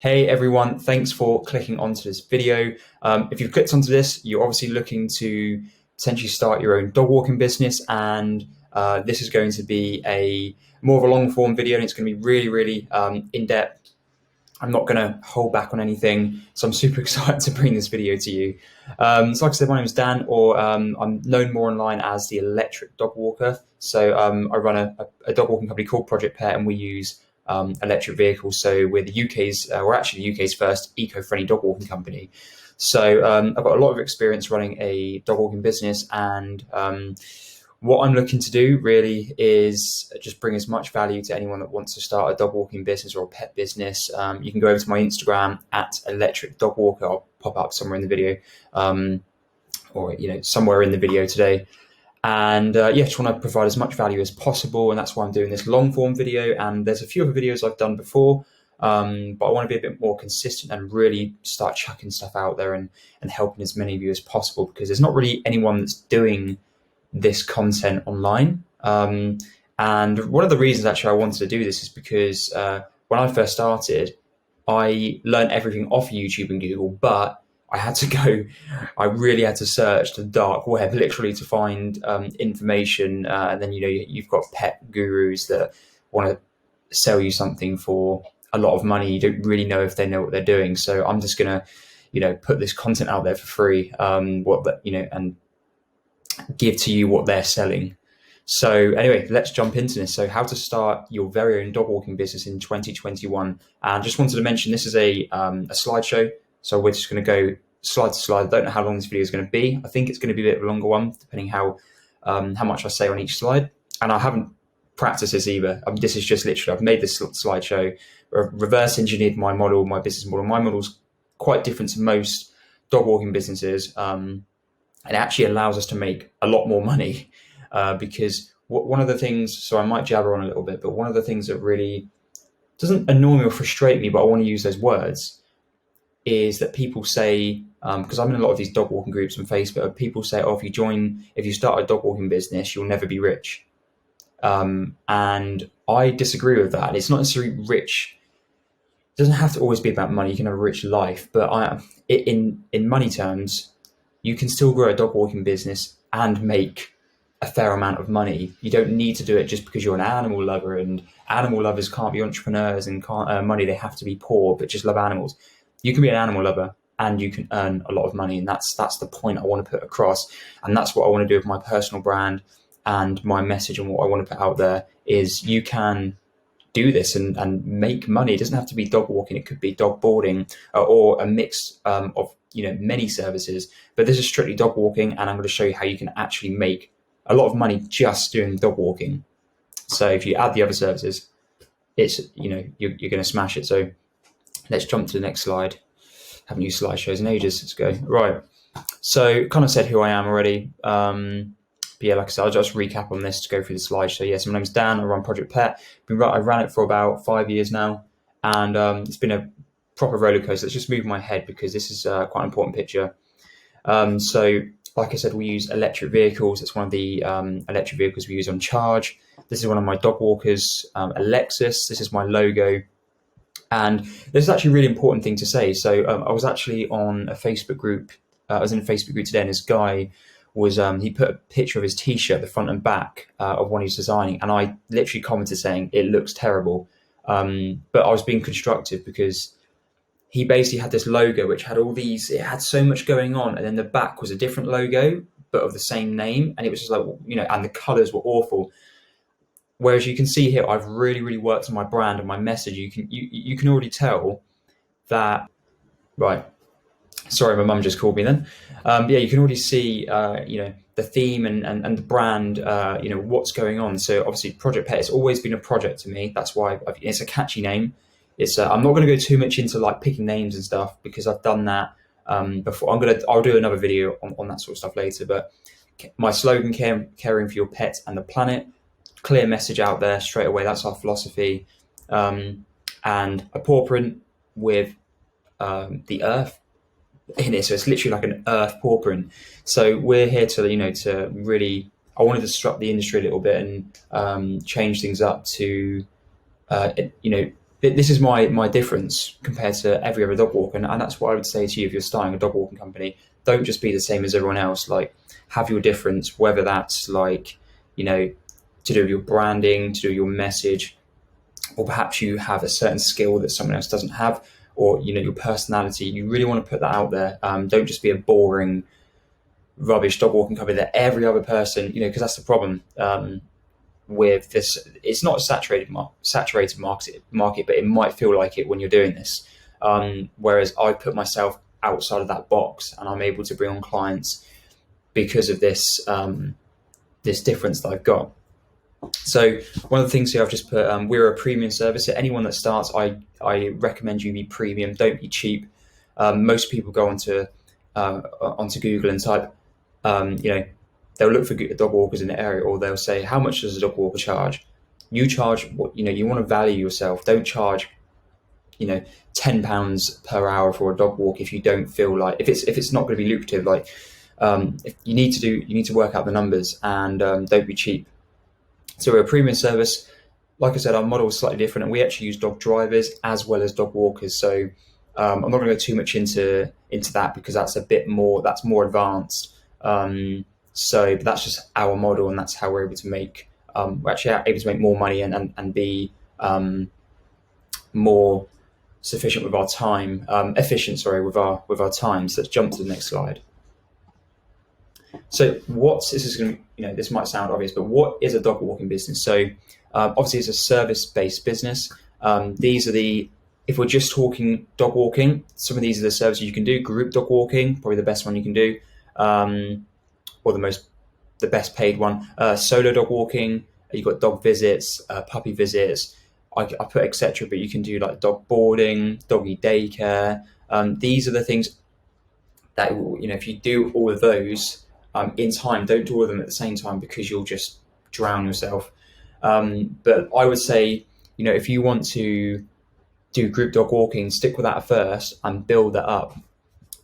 Hey everyone, thanks for clicking onto this video. If you've clicked onto this, you're obviously looking to potentially start your own dog walking business, and this is going to be a more of a long form video, and it's going to be really in depth. I'm not going to hold back on anything, so I'm super excited to bring this video to you. So like I said, my name is Dan, or I'm known more online as the Electric Dog Walker. So I run a dog walking company called Project Pet, and we use electric vehicles. So we're actually the UK's first eco-friendly dog walking company. So I've got a lot of experience running a dog walking business, and what I'm looking to do really is just bring as much value to anyone that wants to start a dog walking business or a pet business. You can go over to my Instagram at Electric Dog Walker. I'll pop up somewhere in the video, or somewhere in the video today. And just want to provide as much value as possible, and that's why I'm doing this long form video. And there's a few other videos I've done before, but I want to be a bit more consistent and really start chucking stuff out there and helping as many of you as possible, because there's not really anyone that's doing this content online. And one of the reasons actually I wanted to do this is because when I first started, I learned everything off YouTube and Google, but I really had to search the dark web literally to find information. And then, you've got pet gurus that want to sell you something for a lot of money. You don't really know if they know what they're doing. So I'm just going to, put this content out there for free, and give to you what they're selling. So anyway, let's jump into this. So how to start your very own dog walking business in 2021. And just wanted to mention, this is a slideshow. So we're just going to go slide to slide. I don't know how long this video is going to be. I think it's going to be a bit of a longer one, depending how much I say on each slide. And I haven't practiced this either. This is just literally, I've made this slideshow, reverse engineered my model, my business model. My model's quite different to most dog walking businesses. It actually allows us to make a lot more money because one of the things, so I might jabber on a little bit, but one of the things that really doesn't annoy me or frustrate me, but I want to use those words, is that people say, because I'm in a lot of these dog walking groups on Facebook, people say, oh, if you start a dog walking business, you'll never be rich. And I disagree with that. It's not necessarily rich. It doesn't have to always be about money. You can have a rich life, but in money terms, you can still grow a dog walking business and make a fair amount of money. You don't need to do it just because you're an animal lover, and animal lovers can't be entrepreneurs and can't earn money. They have to be poor, but just love animals. You can be an animal lover and you can earn a lot of money. And that's the point I want to put across. And that's what I want to do with my personal brand and my message, and what I want to put out there is you can do this and make money. It doesn't have to be dog walking. It could be dog boarding or a mix of many services, but this is strictly dog walking, and I'm going to show you how you can actually make a lot of money just doing dog walking. So if you add the other services, it's you're going to smash it. So let's jump to the next slide. Haven't used slideshows in ages. Let's go. Right. So kind of said who I am already. But yeah, like I said, I'll just recap on this to go through the slide. So yes, my name's Dan. I run Project Pet. I ran it for about 5 years now, and it's been a proper roller coaster. Let's just move my head because this is quite an important picture. So like I said, we use electric vehicles. It's one of the electric vehicles we use on charge. This is one of my dog walkers, Alexis. This is my logo. And this is actually a really important thing to say. So I was actually on a Facebook group. I was in a Facebook group today, and this guy was, he put a picture of his t-shirt, the front and back of one he's designing. And I literally commented saying, it looks terrible. But I was being constructive because he basically had this logo which had it had so much going on, and then the back was a different logo but of the same name, and it was just like, and the colors were awful. Whereas you can see here, I've really worked on my brand and my message. You can already tell that. Right, sorry, my mum just called me then. You can already see the theme and the brand, what's going on. So obviously Project Pet has always been a project to me. That's why it's a catchy name. It's I'm not going to go too much into like picking names and stuff because I've done that before. I'll do another video on that sort of stuff later. But my slogan, caring for your pets and the planet, clear message out there straight away. That's our philosophy. And a paw print with the earth in it. So it's literally like an earth paw print. So we're here to really, I want to disrupt the industry a little bit and change things up to this is my difference compared to every other dog walker, and that's what I would say to you if you're starting a dog walking company. Don't just be the same as everyone else. Like, have your difference, whether that's like, to do with your branding, to do with your message, or perhaps you have a certain skill that someone else doesn't have, or your personality. You really want to put that out there. Don't just be a boring, rubbish dog walking company that every other person, because that's the problem. With this, it's not a saturated market, but it might feel like it when you're doing this. Whereas I put myself outside of that box, and I'm able to bring on clients because of this this difference that I've got. So one of the things here I've just put, we're a premium service. So anyone that starts, I recommend you be premium. Don't be cheap. Most people go onto Google and type, they'll look for dog walkers in the area, or they'll say, how much does a dog walker charge? You charge what, you want to value yourself. Don't charge, £10 per hour for a dog walk if you don't feel like, if it's not going to be lucrative. Like, if you need to work out the numbers, and don't be cheap. So we're a premium service. Like I said, our model is slightly different, and we actually use dog drivers as well as dog walkers. So I'm not going to go too much into that, because that's more advanced. But that's just our model, and that's how we're able to make, we're actually able to make more money and be more sufficient with our time, efficient, with our time. So let's jump to the next slide. So this might sound obvious, but what is a dog walking business? So obviously it's a service-based business. If we're just talking dog walking, some of these are the services you can do. Group dog walking, probably the best one you can do. Or the best paid one. Solo dog walking, you've got dog visits, puppy visits, I put etc. But you can do like dog boarding, doggy daycare. These are the things that, if you do all of those in time, don't do all of them at the same time, because you'll just drown yourself. But I would say, if you want to do group dog walking, stick with that first and build that up.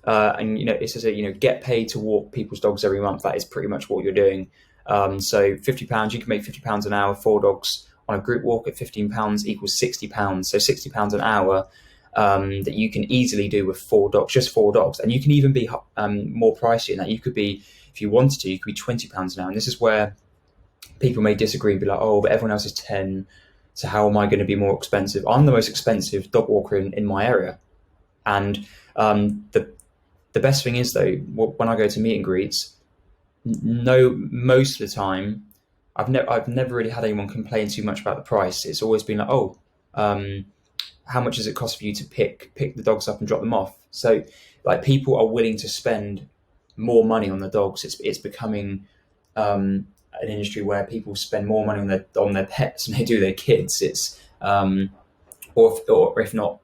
And it says, get paid to walk people's dogs every month. That is pretty much what you're doing. So £50, you can make £50 an hour. 4 dogs on a group walk at £15 equals £60. So £60 an hour that you can easily do with 4 dogs, just 4 dogs. And you can even be more pricey in that. You could be, if you wanted to, you could be £20 an hour. And this is where people may disagree and be like, oh, but everyone else is 10. So how am I going to be more expensive? I'm the most expensive dog walker in my area. And the best thing is, though, when I go to meet and greets, most of the time, I've never really had anyone complain too much about the price. It's always been like, oh, how much does it cost for you to pick the dogs up and drop them off? So, like, people are willing to spend more money on the dogs. It's becoming an industry where people spend more money on their pets than they do their kids. It's or if not,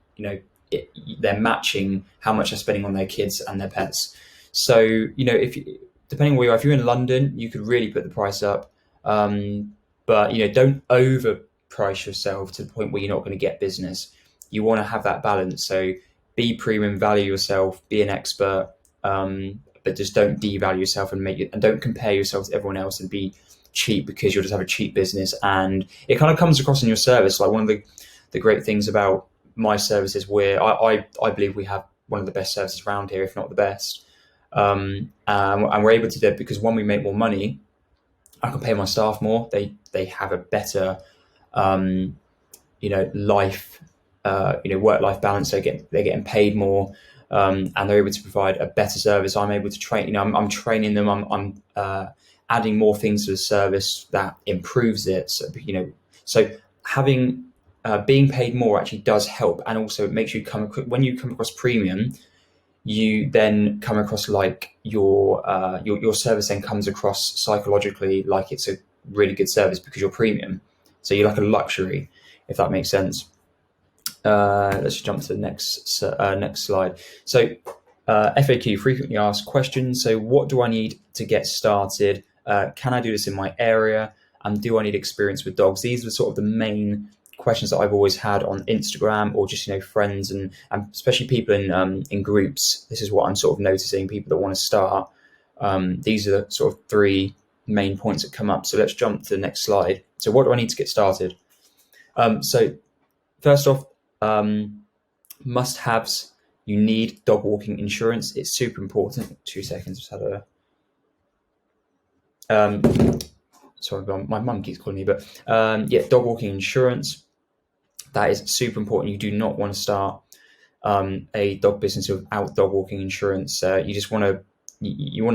they're matching how much they're spending on their kids and their pets. So, depending where you are, if you're in London, you could really put the price up. But, don't overprice yourself to the point where you're not going to get business. You want to have that balance. So be premium, value yourself, be an expert, but just don't devalue yourself and don't compare yourself to everyone else and be cheap, because you'll just have a cheap business. And it kind of comes across in your service. Like, one of the great things about my services, where I believe we have one of the best services around here, if not the best. And we're able to do it because, one, we make more money. I can pay my staff more. They have a better, life, work-life balance. They're getting paid more, and they're able to provide a better service. I'm able to train. I'm training them. I'm adding more things to the service that improves it. So having being paid more actually does help, and also it makes you when you come across premium, you then come across like your service then comes across psychologically like it's a really good service because you're premium. So you're like a luxury, if that makes sense. Let's jump to the next slide. So FAQ, frequently asked questions. So what do I need to get started? Can I do this in my area? And do I need experience with dogs? These are sort of the main questions that I've always had on Instagram, or just friends and especially people in groups. This is what I'm sort of noticing, people that want to start. These are the sort of 3 main points that come up. So let's jump to the next slide. So what do I need to get started? So first off, Must-haves: you need dog walking insurance. It's super important. 2 seconds. Just had a sorry, my mum keeps calling me, but yeah, dog walking insurance. That is super important. You do not want to start a dog business without dog walking insurance. You just want to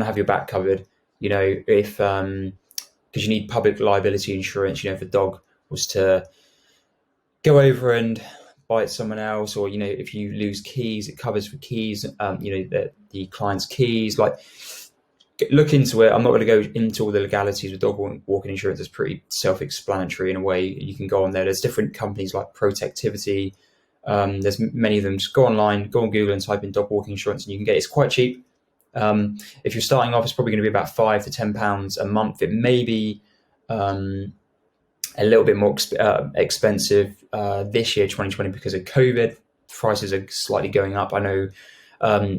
have your back covered. If because you need public liability insurance. If a dog was to go over and bite someone else, or if you lose keys, it covers for keys. The client's keys. Like, look into it. I'm not going to go into all the legalities of dog walking insurance. It's pretty self-explanatory in a way. You can go on there. There's different companies like Protectivity. There's many of them. Just go online, go on Google and type in dog walking insurance, and you can get it. It's quite cheap. If you're starting off, it's probably going to be about £5 to £10 a month. It may be a little bit more expensive this year, 2020, because of COVID. Prices are slightly going up. I know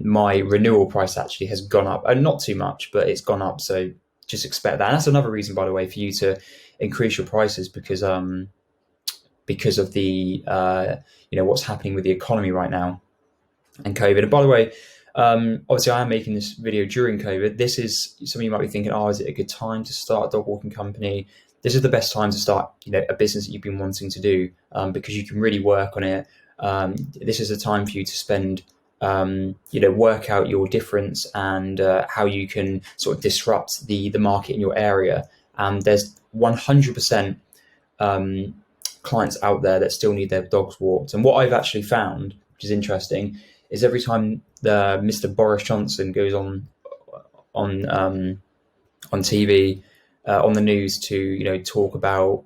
my renewal price actually has gone up, not too much, but it's gone up. So just expect that. And that's another reason, by the way, for you to increase your prices, because of the what's happening with the economy right now and COVID. And by the way, obviously I am making this video during COVID. This is, some of you might be thinking, is it a good time to start a dog walking company? This is the best time to start, a business that you've been wanting to do, because you can really work on it. This is a time for you to spend, work out your difference and how you can sort of disrupt the market in your area. There's 100% clients out there that still need their dogs walked. And what I've actually found, which is interesting, is every time Mr. Boris Johnson goes on TV, on the news to talk about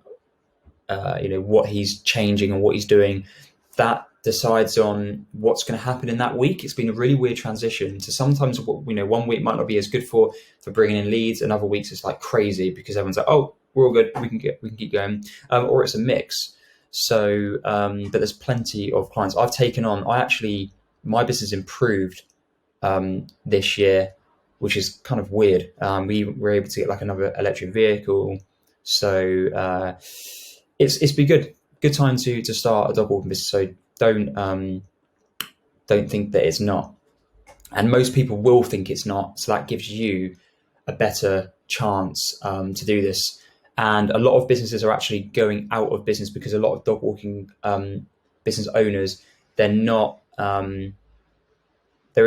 what he's changing and what he's doing, that decides on what's going to happen in that week. It's been a really weird transition. So sometimes 1 week might not be as good for bringing in leads, and other weeks it's like crazy because everyone's like, oh, we're all good, we can keep going, or it's a mix. So but there's plenty of clients I've taken on. My business improved this year, which is kind of weird. We were able to get like another electric vehicle. So it's been good time to start a dog walking business. So don't think that it's not. And most people will think it's not. So that gives you a better chance to do this. And a lot of businesses are actually going out of business because a lot of dog walking business owners, they're not, they're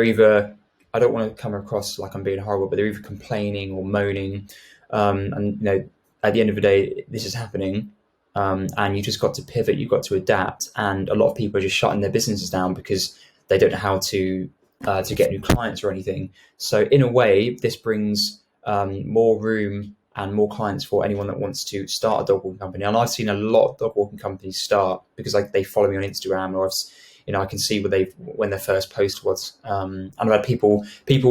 either, I don't want to come across like I'm being horrible, but they're either complaining or moaning. And at the end of the day, this is happening. And you just got to pivot, you've got to adapt. And a lot of people are just shutting their businesses down because they don't know how to get new clients or anything. So in a way, this brings more room and more clients for anyone that wants to start a dog walking company. And I've seen a lot of dog walking companies start because they follow me on Instagram, or I can see when their first post was. And I've had people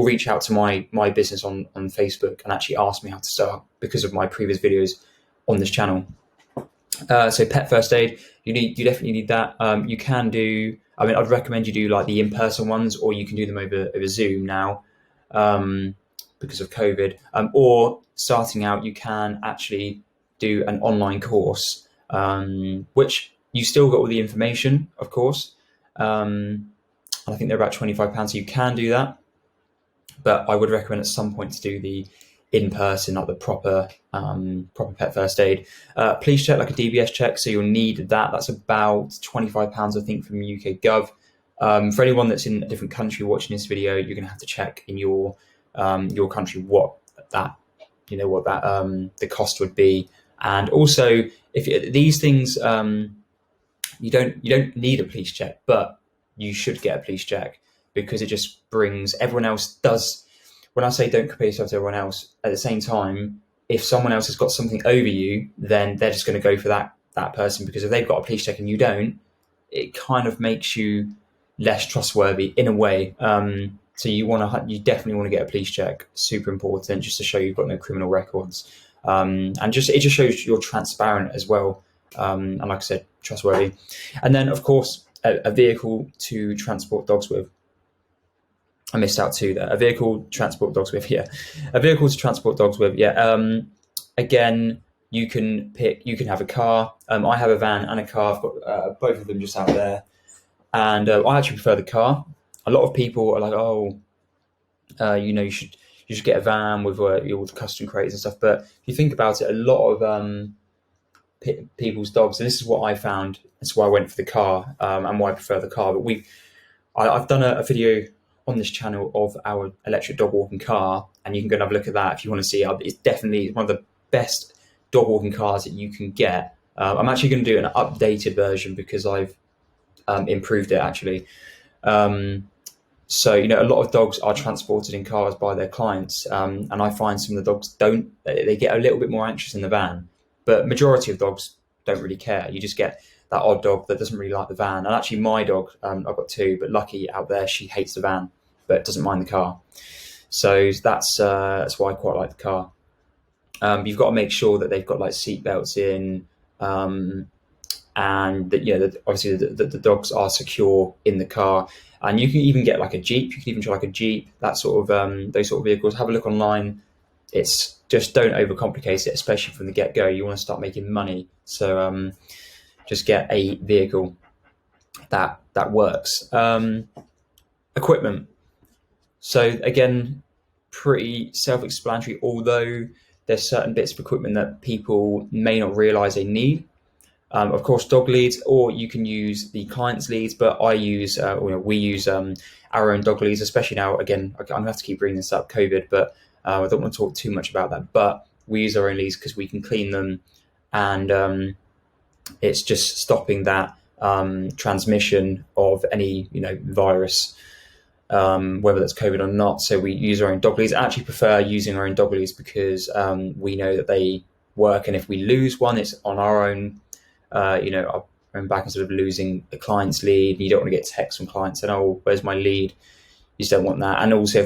reach out to my business on Facebook and actually ask me how to start because of my previous videos on this channel. So pet first aid, you definitely need that. You can do, I'd recommend you do like the in-person ones, or you can do them over Zoom now because of COVID. Or starting out, you can actually do an online course, which you still got all the information, of course. And I think they're about £25, so you can do that. But I would recommend at some point to do the in-person, like the proper pet first aid. Please check like a DBS check, so you'll need that. That's about £25, I think, from UK Gov. For anyone that's in a different country watching this video, you're going to have to check in your country what the cost would be. And also, if these things, you don't need a police check, but you should get a police check because it just brings, everyone else does. When I say don't compare yourself to everyone else, at the same time, if someone else has got something over you, then they're just going to go for that person, because if they've got a police check and you don't, it kind of makes you less trustworthy in a way. So you definitely want to get a police check. Super important, just to show you've got no criminal records, and it just shows you're transparent as well. And like I said, trustworthy. And then of course a vehicle to transport dogs with. I missed out too there. A vehicle to transport dogs with. Yeah, a vehicle to transport dogs with. Yeah. Again, you can have a car. I have a van and a car. I've got both of them just out there. And I actually prefer the car. A lot of people are like, oh, you should get a van with all the custom crates and stuff. But if you think about it, a lot of people's dogs, and this is what I found. That's why I went for the car, and why I prefer the car. But I've done a video on this channel of our electric dog walking car, and you can go and have a look at that if you want to see. It's definitely one of the best dog walking cars that you can get. I'm actually going to do an updated version because I've improved it actually. So, a lot of dogs are transported in cars by their clients, and I find some of the dogs they get a little bit more anxious in the van, but majority of dogs don't really care. You just get that odd dog that doesn't really like the van. And actually my dog, I've got two, but Lucky out there, she hates the van, but doesn't mind the car. So that's why I quite like the car. You've got to make sure that they've got like seat belts in, and that obviously the dogs are secure in the car. And you can even get like a Jeep. You can even try like a Jeep, that sort of those sort of vehicles. Have a look online. It's just, don't overcomplicate it, especially from the get-go. You want to start making money, so just get a vehicle that works. Equipment. So again, pretty self-explanatory. Although there's certain bits of equipment that people may not realise they need. Of course, dog leads, or you can use the client's leads, but we use our own dog leads, especially now. Again, I'm gonna have to keep bringing this up, COVID, but I don't want to talk too much about that. But we use our own leads because we can clean them, and it's just stopping that transmission of any virus, whether that's COVID or not. So we use our own dog leads. I actually prefer using our own dog leads because we know that they work, and if we lose one, it's on our own. I'll going back and sort of losing a client's lead. You don't want to get texts from clients saying, "Oh, where's my lead?" You just don't want that. And also,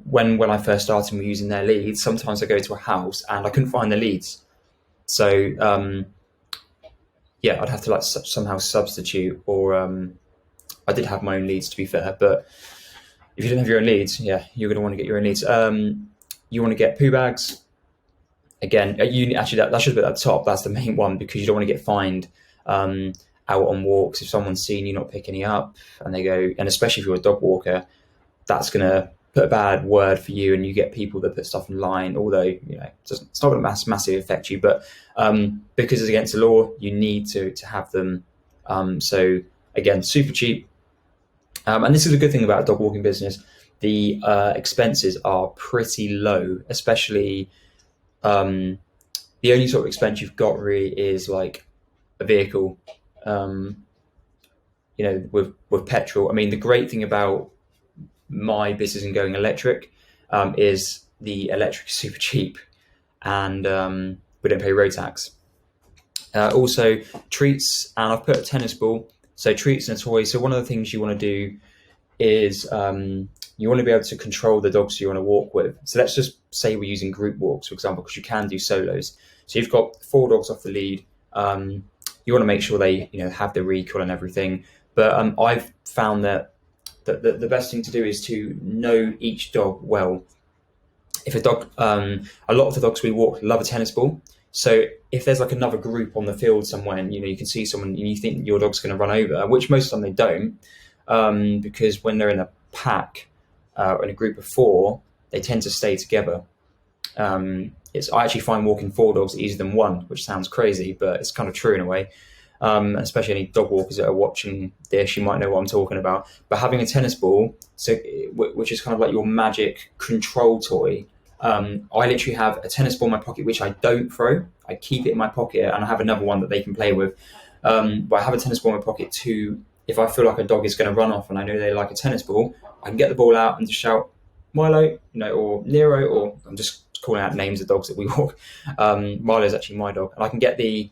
when I first started using their leads, sometimes I go to a house and I couldn't find the leads. So I'd have to somehow substitute, or I did have my own leads, to be fair. But if you don't have your own leads, you're going to want to get your own leads. You want to get poo bags. Again, that should be at the top. That's the main one, because you don't want to get fined out on walks if someone's seen you not picking it up, and they go, and especially if you're a dog walker, that's going to put a bad word for you, and you get people that put stuff online. Although it's not going to massively affect you, but because it's against the law, you need to have them. So again, super cheap, and this is a good thing about a dog walking business. The expenses are pretty low, especially. The only sort of expense you've got really is like a vehicle, with petrol. I mean, the great thing about my business and going electric is the electric is super cheap, and we don't pay road tax. Also treats, and I've put a tennis ball. So treats and a toy. So one of the things you want to do is you want to be able to control the dogs you want to walk with. So let's just say we're using group walks, for example, because you can do solos. So you've got 4 dogs off the lead. You want to make sure they have the recall and everything. But I've found that the best thing to do is to know each dog well. If a dog, a lot of the dogs we walk love a tennis ball. So if there's like another group on the field somewhere, and you can see someone and you think your dog's going to run over, which most of the time they don't, because when they're in a pack, in a group of 4, they tend to stay together. I actually find walking 4 dogs easier than 1, which sounds crazy, but it's kind of true in a way. Especially any dog walkers that are watching this, you might know what I'm talking about. But having a tennis ball, which is kind of like your magic control toy. I literally have a tennis ball in my pocket, which I don't throw. I keep it in my pocket, and I have another one that they can play with. But I have a tennis ball in my pocket too. If I feel like a dog is going to run off and I know they like a tennis ball, I can get the ball out and just shout Milo, or Nero, or I'm just calling out names of dogs that we walk. Milo is actually my dog, and I can get the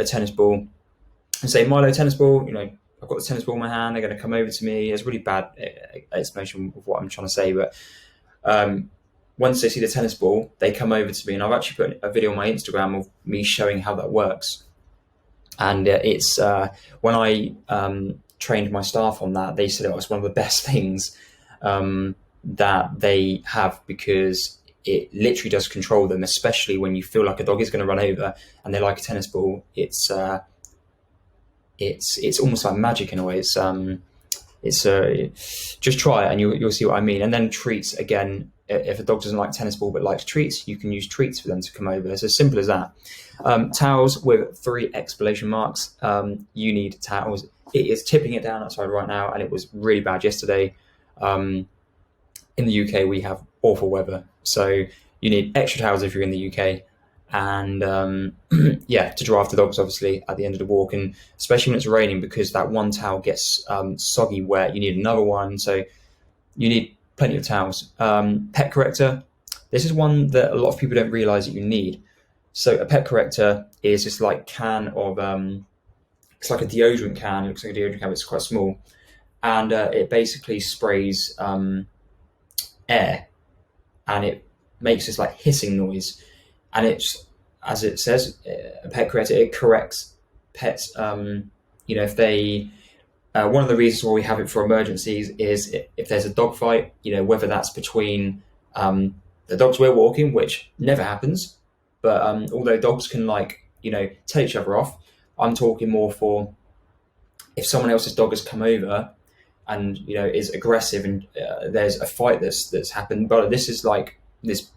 tennis ball and say, Milo, tennis ball. I've got the tennis ball in my hand. They're going to come over to me. It's a really bad explanation of what I'm trying to say, but once they see the tennis ball, they come over to me, and I've actually put a video on my Instagram of me showing how that works. And it's when I trained my staff on that, they said it was one of the best things that they have, because it literally does control them, especially when you feel like a dog is going to run over and they like a tennis ball. It's it's almost like magic in a way. It's just try it and you'll see what I mean. And then treats again. If a dog doesn't like tennis ball but likes treats, you can use treats for them to come over. It's as simple as that. Towels with 3 exclamation marks. You need towels. It is tipping it down outside right now, and it was really bad yesterday. In the UK, we have awful weather, so you need extra towels if you're in the UK. And to dry off the dogs, obviously, at the end of the walk, and especially when it's raining, because that one towel gets soggy wet, you need another one. So you need plenty of towels. Pet corrector. This is one that a lot of people don't realize that you need. So a pet corrector is just like can of, it's like a deodorant can. It looks like a deodorant can, but it's quite small. And it basically sprays air, and it makes this like hissing noise. And it's, as it says, a pet corrector, it corrects pets. If they, one of the reasons why we have it for emergencies is if there's a dog fight, whether that's between the dogs we're walking, which never happens, but although dogs can tell each other off, I'm talking more for if someone else's dog has come over and, is aggressive and there's a fight that's happened. But this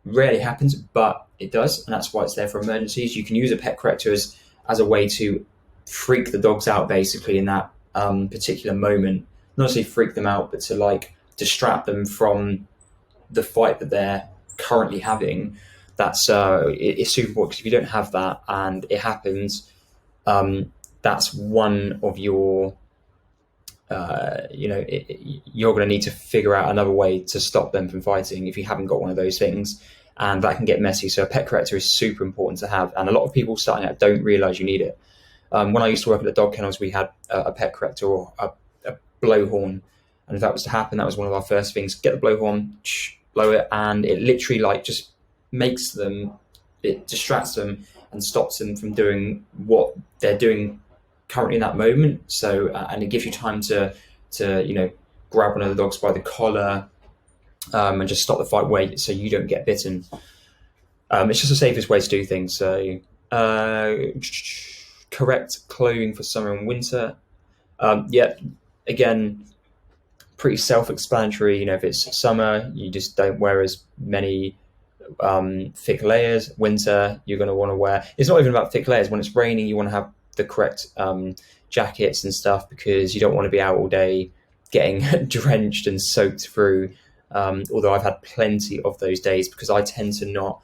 rarely happens, but it does, and that's why it's there for emergencies. You can use a pet corrector as a way to freak the dogs out, basically, in that particular moment. Not necessarily freak them out, but to distract them from the fight that they're currently having. That's it's super important, because if you don't have that and it happens, that's one of your you're going to need to figure out another way to stop them from fighting if you haven't got one of those things, and that can get messy. So a pet corrector is super important to have, and a lot of people starting out don't realize you need it. When I used to work at the dog kennels, we had a pet corrector, or a blowhorn, and if that was to happen, that was one of our first things. Get the blowhorn, blow it, and it literally just makes them, it distracts them and stops them from doing what they're doing currently in that moment. So and it gives you time to grab one of the dogs by the collar and just stop the fight so you don't get bitten. It's just the safest way to do things. So correct clothing for summer and winter. Again, pretty self-explanatory. If it's summer, you just don't wear as many thick layers. Winter, you're going to want to wear, it's not even about thick layers. When it's raining, you want to have the correct jackets and stuff, because you don't want to be out all day getting drenched and soaked through. Although I've had plenty of those days, because I tend to not,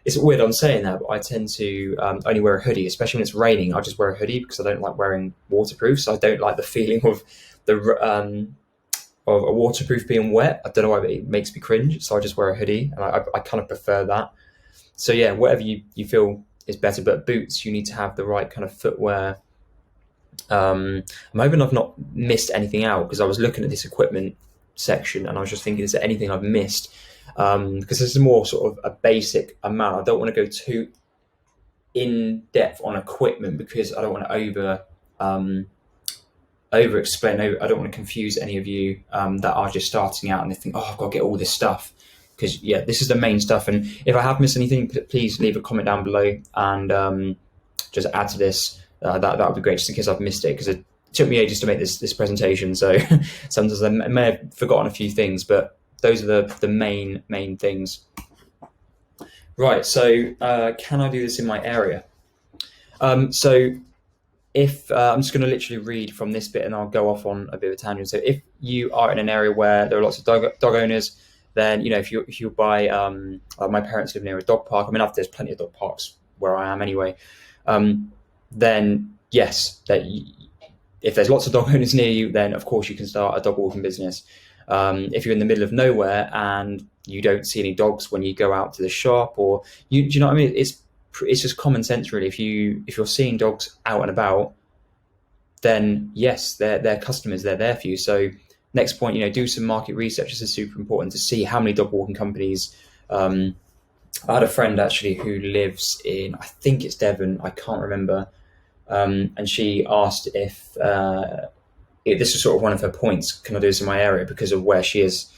it's weird I'm saying that, but I tend to only wear a hoodie, especially when it's raining. I just wear a hoodie because I don't like wearing waterproof. So I don't like the feeling of of a waterproof being wet. I don't know why, but it makes me cringe. So I just wear a hoodie, and I kind of prefer that. So yeah, whatever you feel is better. But boots, you need to have the right kind of footwear. I'm hoping I've not missed anything out, because I was looking at this equipment section and I was just thinking, is there anything I've missed? Because this is more sort of a basic amount. I don't want to go too in depth on equipment, because I don't want to over explain. I don't want to confuse any of you that are just starting out and they think, oh, I've got to get all this stuff. Because yeah, this is the main stuff. And if I have missed anything, please leave a comment down below and just add to this. That would be great, just in case I've missed it, because it took me ages to make this presentation. So sometimes I may have forgotten a few things, but those are the main things. Right, so can I do this in my area? So if I'm just going to literally read from this bit and I'll go off on a bit of a tangent. So if you are in an area where there are lots of dog owners, then if you buy, my parents live near a dog park. I mean, there's plenty of dog parks where I am anyway. Then yes, if there's lots of dog owners near you, then of course you can start a dog walking business. If you're in the middle of nowhere and you don't see any dogs when you go out to the shop, or do you know what I mean? It's just common sense, really. If you're seeing dogs out and about, then yes, they're customers. They're there for you. So next point, do some market research. This is super important to see how many dog walking companies. I had a friend actually who lives in, I think it's Devon, I can't remember, and she asked if this was sort of one of her points, can I do this in my area, because of where she is.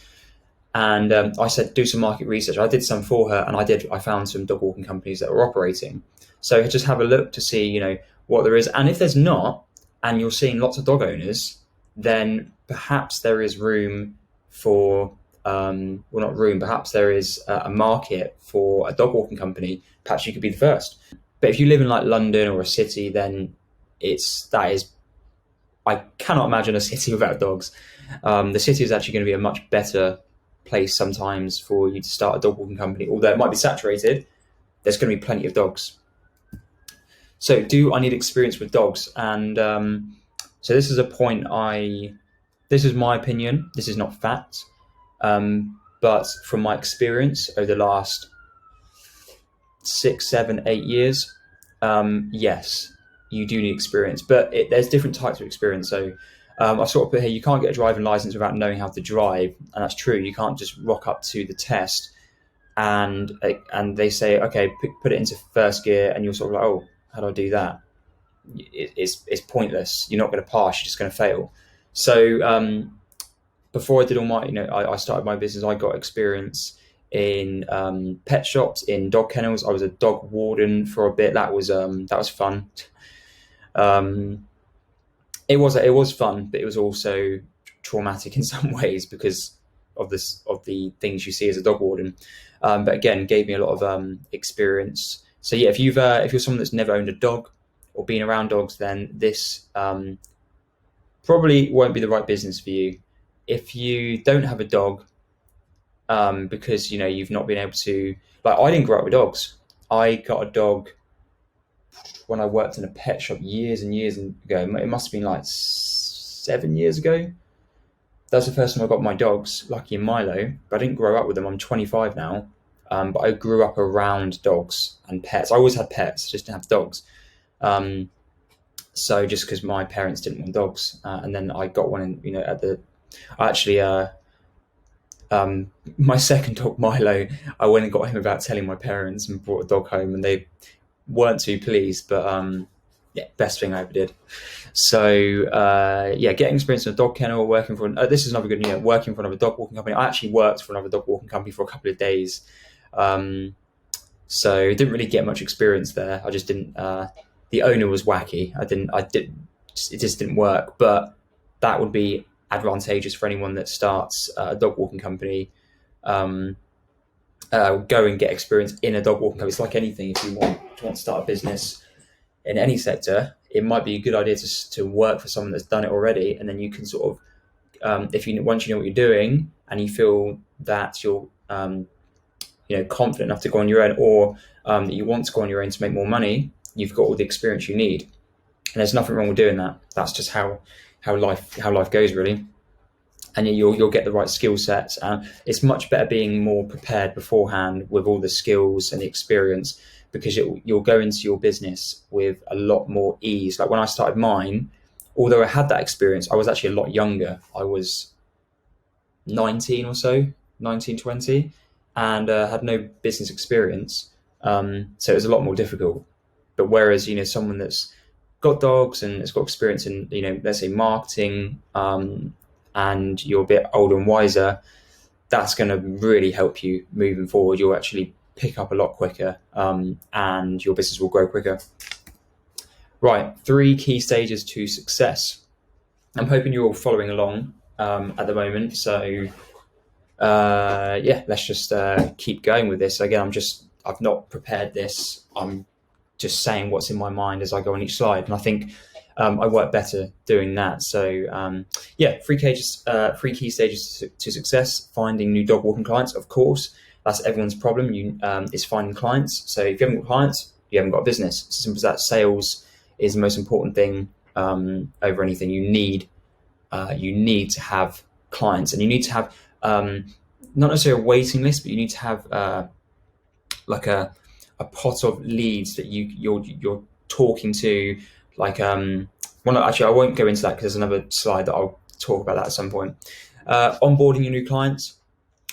And I said, do some market research. I did some for her, and I found some dog walking companies that were operating. So just have a look to see, what there is. And if there's not, and you're seeing lots of dog owners, then perhaps there is room for, well, not room, perhaps there is a market for a dog walking company. Perhaps you could be the first. But if you live in like London or a city, then I cannot imagine a city without dogs. The city is actually going to be a much better place sometimes for you to start a dog walking company. Although it might be saturated, there's going to be plenty of dogs. So do I need experience with dogs? And so this is a point this is my opinion. This is not fact. But from my experience over the last 6, 7, 8 years, yes, you do need experience, but there's different types of experience. So I sort of put here, you can't get a driving license without knowing how to drive. And that's true. You can't just rock up to the test and they say, okay, put it into first gear, and you're sort of like, oh, how do I do that? It's pointless. You're not going to pass. You're just going to fail. So before I did all my, I started my business, I got experience in pet shops, in dog kennels. I was a dog warden for a bit. That was fun. It was fun, but it was also traumatic in some ways because of the things you see as a dog warden. But again, gave me a lot of experience. So yeah, if you're someone that's never owned a dog or been around dogs, then this probably won't be the right business for you. If you don't have a dog, because you've not been able to, like, I didn't grow up with dogs. I got a dog when I worked in a pet shop years and years ago. It must have been like 7 years ago. That's the first time I got my dogs, Lucky and Milo. But I didn't grow up with them. I'm 25 now, but I grew up around dogs and pets. I always had pets, just didn't have dogs. So just because my parents didn't want dogs, and then I got one, my second dog, Milo, I went and got him without telling my parents and brought a dog home, and they weren't too pleased, but best thing I ever did. So getting experience in a dog kennel, working for this is another good working for another dog walking company. I actually worked for another dog walking company for a couple of days, so didn't really get much experience there. I just didn't. The owner was wacky. It just didn't work. But that would be advantageous for anyone that starts a dog walking company. Go and get experience in a dog walking company. It's like anything. If you want to start a business in any sector, it might be a good idea to work for someone that's done it already, and then you can sort of, once you know what you're doing and you feel that you're confident enough to go on your own, or that you want to go on your own to make more money, you've got all the experience you need, and there's nothing wrong with doing that. That's just how life goes, really. And you'll get the right skill sets. It's much better being more prepared beforehand with all the skills and the experience, because you'll go into your business with a lot more ease. Like when I started mine, although I had that experience, I was actually a lot younger. I was 19 or so, 19, 20, and had no business experience. So it was a lot more difficult. But whereas, someone that's got dogs and has got experience in, let's say marketing, and you're a bit older and wiser, that's going to really help you moving forward. You'll actually pick up a lot quicker, and your business will grow quicker. Right, 3 key stages to success. I'm hoping you're all following along at the moment. So let's just keep going with this. Again, I've not prepared this. I'm just saying what's in my mind as I go on each slide. And I think I work better doing that. So 3 key stages to success. Finding new dog walking clients, of course. That's everyone's problem. Is finding clients. So if you haven't got clients, you haven't got a business. It's as simple as that. Sales is the most important thing over anything. You need to have clients, and you need to have not necessarily a waiting list, but you need to have like a pot of leads that you're talking to. Like I won't go into that because there's another slide that I'll talk about that at some point. Onboarding your new clients.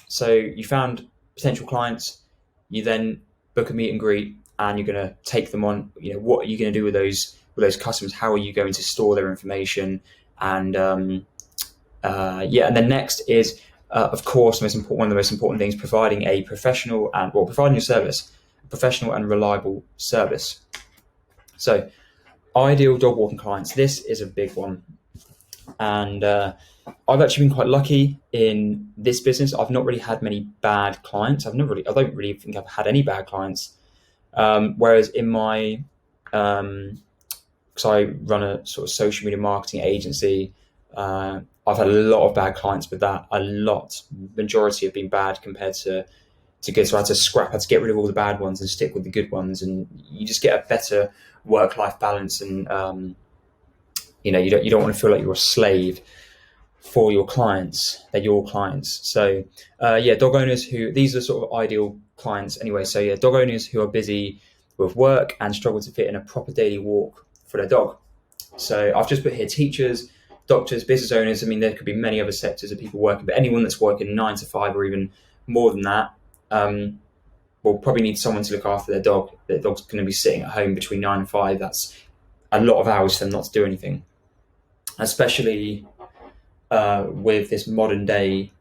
So you found potential clients, you then book a meet and greet, and you're going to take them on. What are you going to do with those customers? How are you going to store their information? And and then next is of course one of the most important things: providing providing your service, a professional and reliable service. So ideal dog walking clients. This is a big one. And I've actually been quite lucky in this business. I've not really had many bad clients. I don't really think I've had any bad clients. Whereas in my, because I run a sort of social media marketing agency, I've had a lot of bad clients with that. Majority have been bad compared to good. So I had to get rid of all the bad ones and stick with the good ones. And you just get a better work-life balance. And, you don't want to feel like you're a slave for your clients. They're your clients. So dog owners these are sort of ideal clients anyway. So yeah, dog owners who are busy with work and struggle to fit in a proper daily walk for their dog. So I've just put here teachers, doctors, business owners. I mean, there could be many other sectors of people working, but anyone that's working 9 to 5 or even more than that will probably need someone to look after their dog. Their dog's going to be sitting at home between 9 and 5. That's a lot of hours for them not to do anything, especially with this modern day,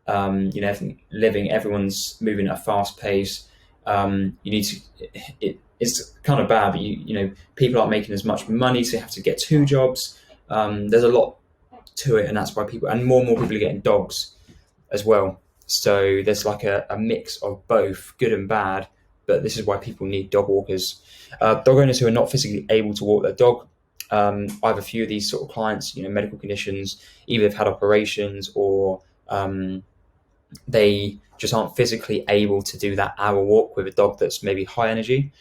everyone's moving at a fast pace. It's kind of bad, but people aren't making as much money, so you have to get 2 jobs. There's a lot to it, and that's why more and more people are getting dogs as well. So there's like a mix of both good and bad, but this is why people need dog walkers. Dog owners who are not physically able to walk their dog. I have a few of these sort of clients, medical conditions, either they've had operations or they just aren't physically able to do that hour walk with a dog that's maybe high energy.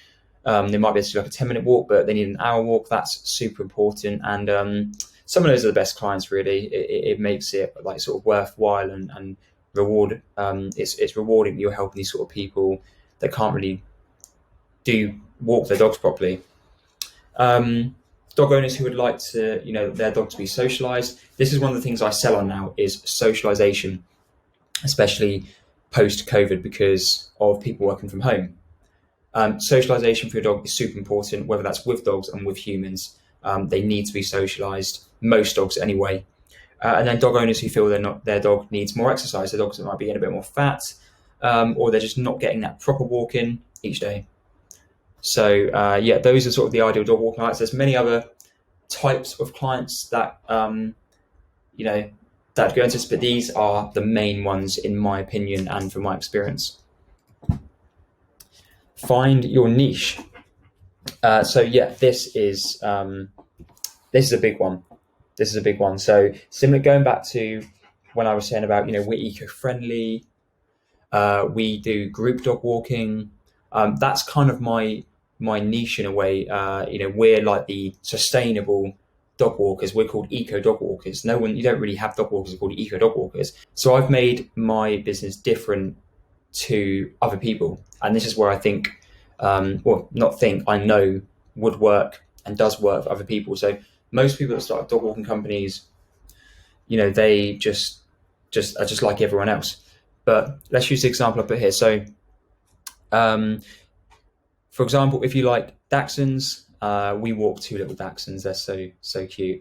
They might be able to do like a 10-minute walk, but they need an hour walk. That's super important. And some of those are the best clients, really. It makes it like sort of worthwhile and reward. It's rewarding that you're helping these sort of people that can't really walk their dogs properly. Dog owners who would like to, their dog to be socialized. This is one of the things I sell on now is socialization, especially post-COVID because of people working from home. Socialization for your dog is super important, whether that's with dogs and with humans. They need to be socialized, most dogs anyway. And then dog owners who feel their dog needs more exercise, their dogs might be getting a bit more fat, or they're just not getting that proper walk in each day. So those are sort of the ideal dog walking clients. There's many other types of clients that that go into this, but these are the main ones in my opinion and from my experience. Find your niche. This is a big one. This is a big one. So similar, going back to when I was saying about we're eco-friendly, we do group dog walking. That's kind of my niche in a way. We're like the sustainable dog walkers. We're called eco dog walkers. You don't really have dog walkers called eco dog walkers. So I've made my business different to other people, and this is where I think, I know would work and does work for other people. So most people that start dog walking companies, they just are just like everyone else. But let's use the example I put here. So, for example, if you like Dachshunds, we walk 2 little Dachshunds. They're so cute,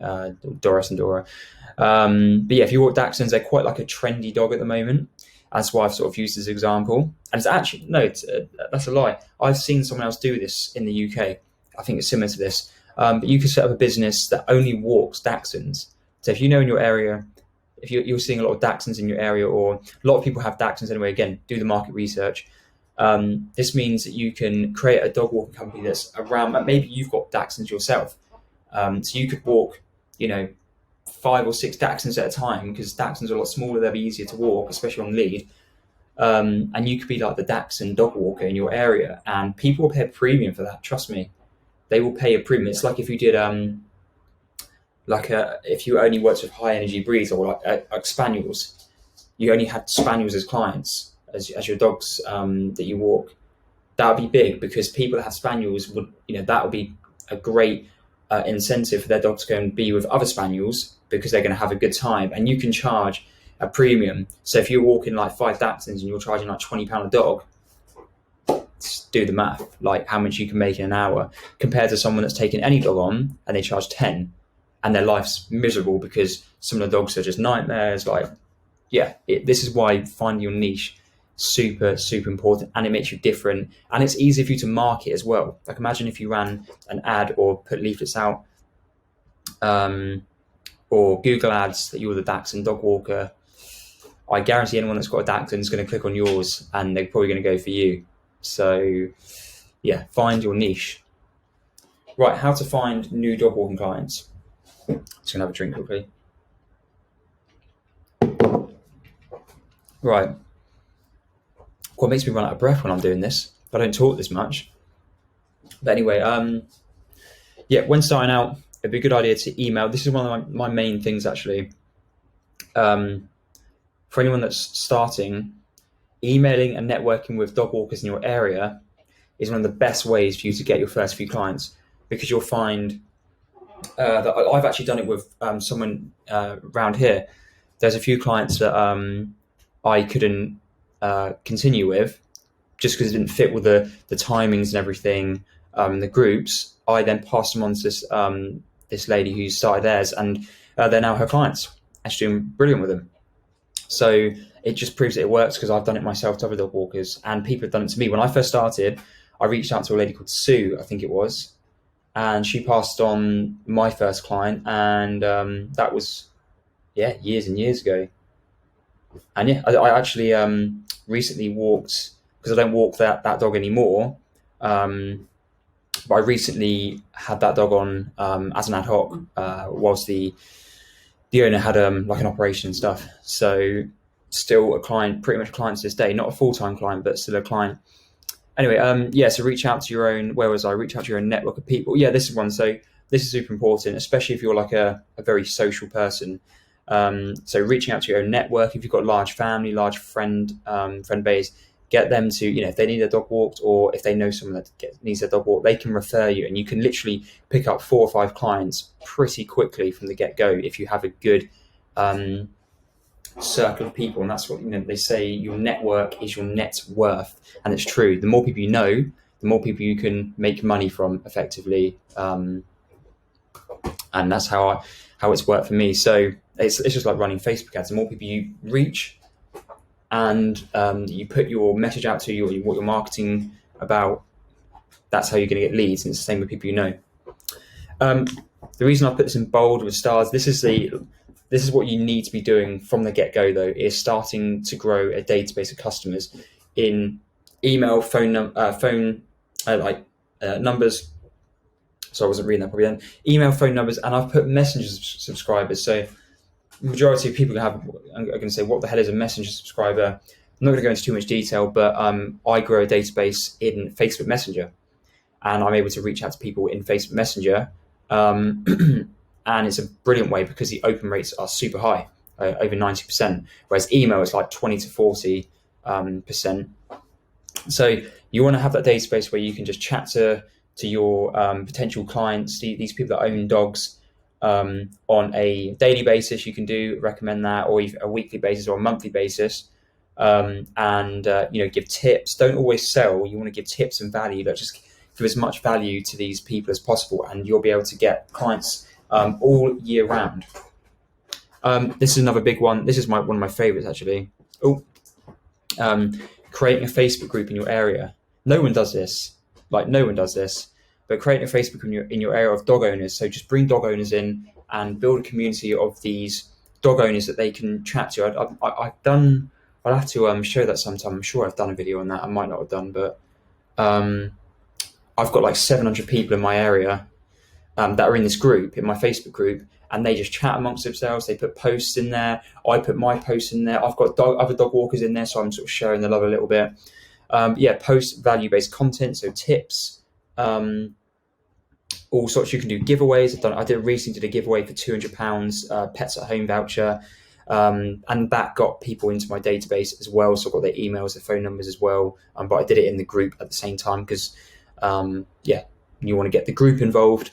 Doris and Dora. But yeah, if you walk Dachshunds, they're quite like a trendy dog at the moment. That's why I've sort of used this example. And it's actually, that's a lie. I've seen someone else do this in the UK. I think it's similar to this. But you could set up a business that only walks Dachshunds. So if in your area, if you're seeing a lot of Dachshunds in your area, or a lot of people have Dachshunds anyway, again, do the market research. This means that you can create a dog walking company that's around, maybe you've got Dachshunds yourself. So you could walk, 5 or 6 Dachshunds at a time, because Dachshunds are a lot smaller, they'll be easier to walk, especially on lead. And you could be like the Dachshund dog walker in your area, and people will pay a premium for that. Trust me, they will pay a premium. It's like if you did, if you only worked with high energy breeds, or like spaniels, you only had spaniels as clients, as your dogs that you walk. That would be big, because people that have spaniels would, that would be a great incentive for their dogs to go and be with other spaniels, because they're going to have a good time, and you can charge a premium. So if you're walking like 5 Dachshunds and you're charging like £20 a dog, just do the math, like how much you can make in an hour, compared to someone that's taking any dog on and they charge 10 and their life's miserable because some of the dogs are just nightmares. This is why finding your niche super, super important, and it makes you different, and it's easy for you to market as well. Like imagine if you ran an ad or put leaflets out, or Google ads that you're the Dachshund dog walker. I guarantee anyone that's got a Dachshund is going to click on yours, and they're probably going to go for you. So yeah, find your niche. Right, how to find new dog walking clients. Just gonna have a drink quickly. Right. What makes me run out of breath when I'm doing this? I don't talk this much. But anyway, yeah, when starting out, it'd be a good idea to email. This is one of my main things actually. For anyone that's starting, emailing and networking with dog walkers in your area is one of the best ways for you to get your first few clients, because you'll find that I've actually done it with someone around here. There's a few clients that I couldn't continue with just because it didn't fit with the timings and everything, the groups. I then passed them on to this lady who started theirs, and they're now her clients, and she's doing brilliant with them. So it just proves that it works, because I've done it myself to other dog walkers, and people have done it to me. When I first started, I reached out to a lady called Sue, I think it was, and she passed on my first client, and that was years and years ago. And yeah, I actually recently walked, because I don't walk that dog anymore, but I recently had that dog on as an ad hoc whilst the owner had like an operation and stuff. So still a client, pretty much a client to this day, not a full-time client, but still a client. Anyway, yeah, so reach out to your own, reach out to your own network of people. Yeah, this is one. So this is super important, especially if you're like a very social person. So reaching out to your own network, if you've got a large family, large friend base, get them to, if they need a dog walked, or if they know someone that needs a dog walked, they can refer you, and you can literally pick up 4 or 5 clients pretty quickly from the get-go if you have a good circle of people. And that's what they say, your network is your net worth, and it's true. The more people you know, the more people you can make money from effectively, and that's how it's worked for me. So it's just like running Facebook ads. The more people you reach, and you put your message out to you, or what you're marketing about, that's how you're going to get leads. And it's the same with people you know. The reason I put this in bold with stars, this is what you need to be doing from the get-go, though, is starting to grow a database of customers in email, phone numbers. So I wasn't reading that probably then. Email, phone numbers, and I've put messenger subscribers. So the majority of people are going to say, what the hell is a messenger subscriber? I'm not going to go into too much detail, but I grow a database in Facebook Messenger, and I'm able to reach out to people in Facebook Messenger. And it's a brilliant way because the open rates are super high, over 90%, whereas email is like 20 to 40%. So you want to have that database where you can just chat to your potential clients, these people that own dogs, on a daily basis. You can recommend that, or even a weekly basis or a monthly basis, and give tips. Don't always sell. You want to give tips and value. Just give as much value to these people as possible, and you'll be able to get clients all year round. This is another big one. This is one of my favorites actually. Creating a Facebook group in your area. No one does this. But creating a Facebook in your area of dog owners. So just bring dog owners in and build a community of these dog owners that they can chat to. I'll have to show that sometime. I'm sure I've done a video on that. I might not have done, but I've got like 700 people in my area that are in this group, in my Facebook group, and they just chat amongst themselves. They put posts in there. I put my posts in there. I've got other dog walkers in there, so I'm sort of sharing the love a little bit. Post value-based content, so tips, all sorts. You can do giveaways. I recently did a giveaway for £200 pets at home voucher, and that got people into my database as well. So I got their emails, their phone numbers as well. But I did it in the group at the same time because, you want to get the group involved.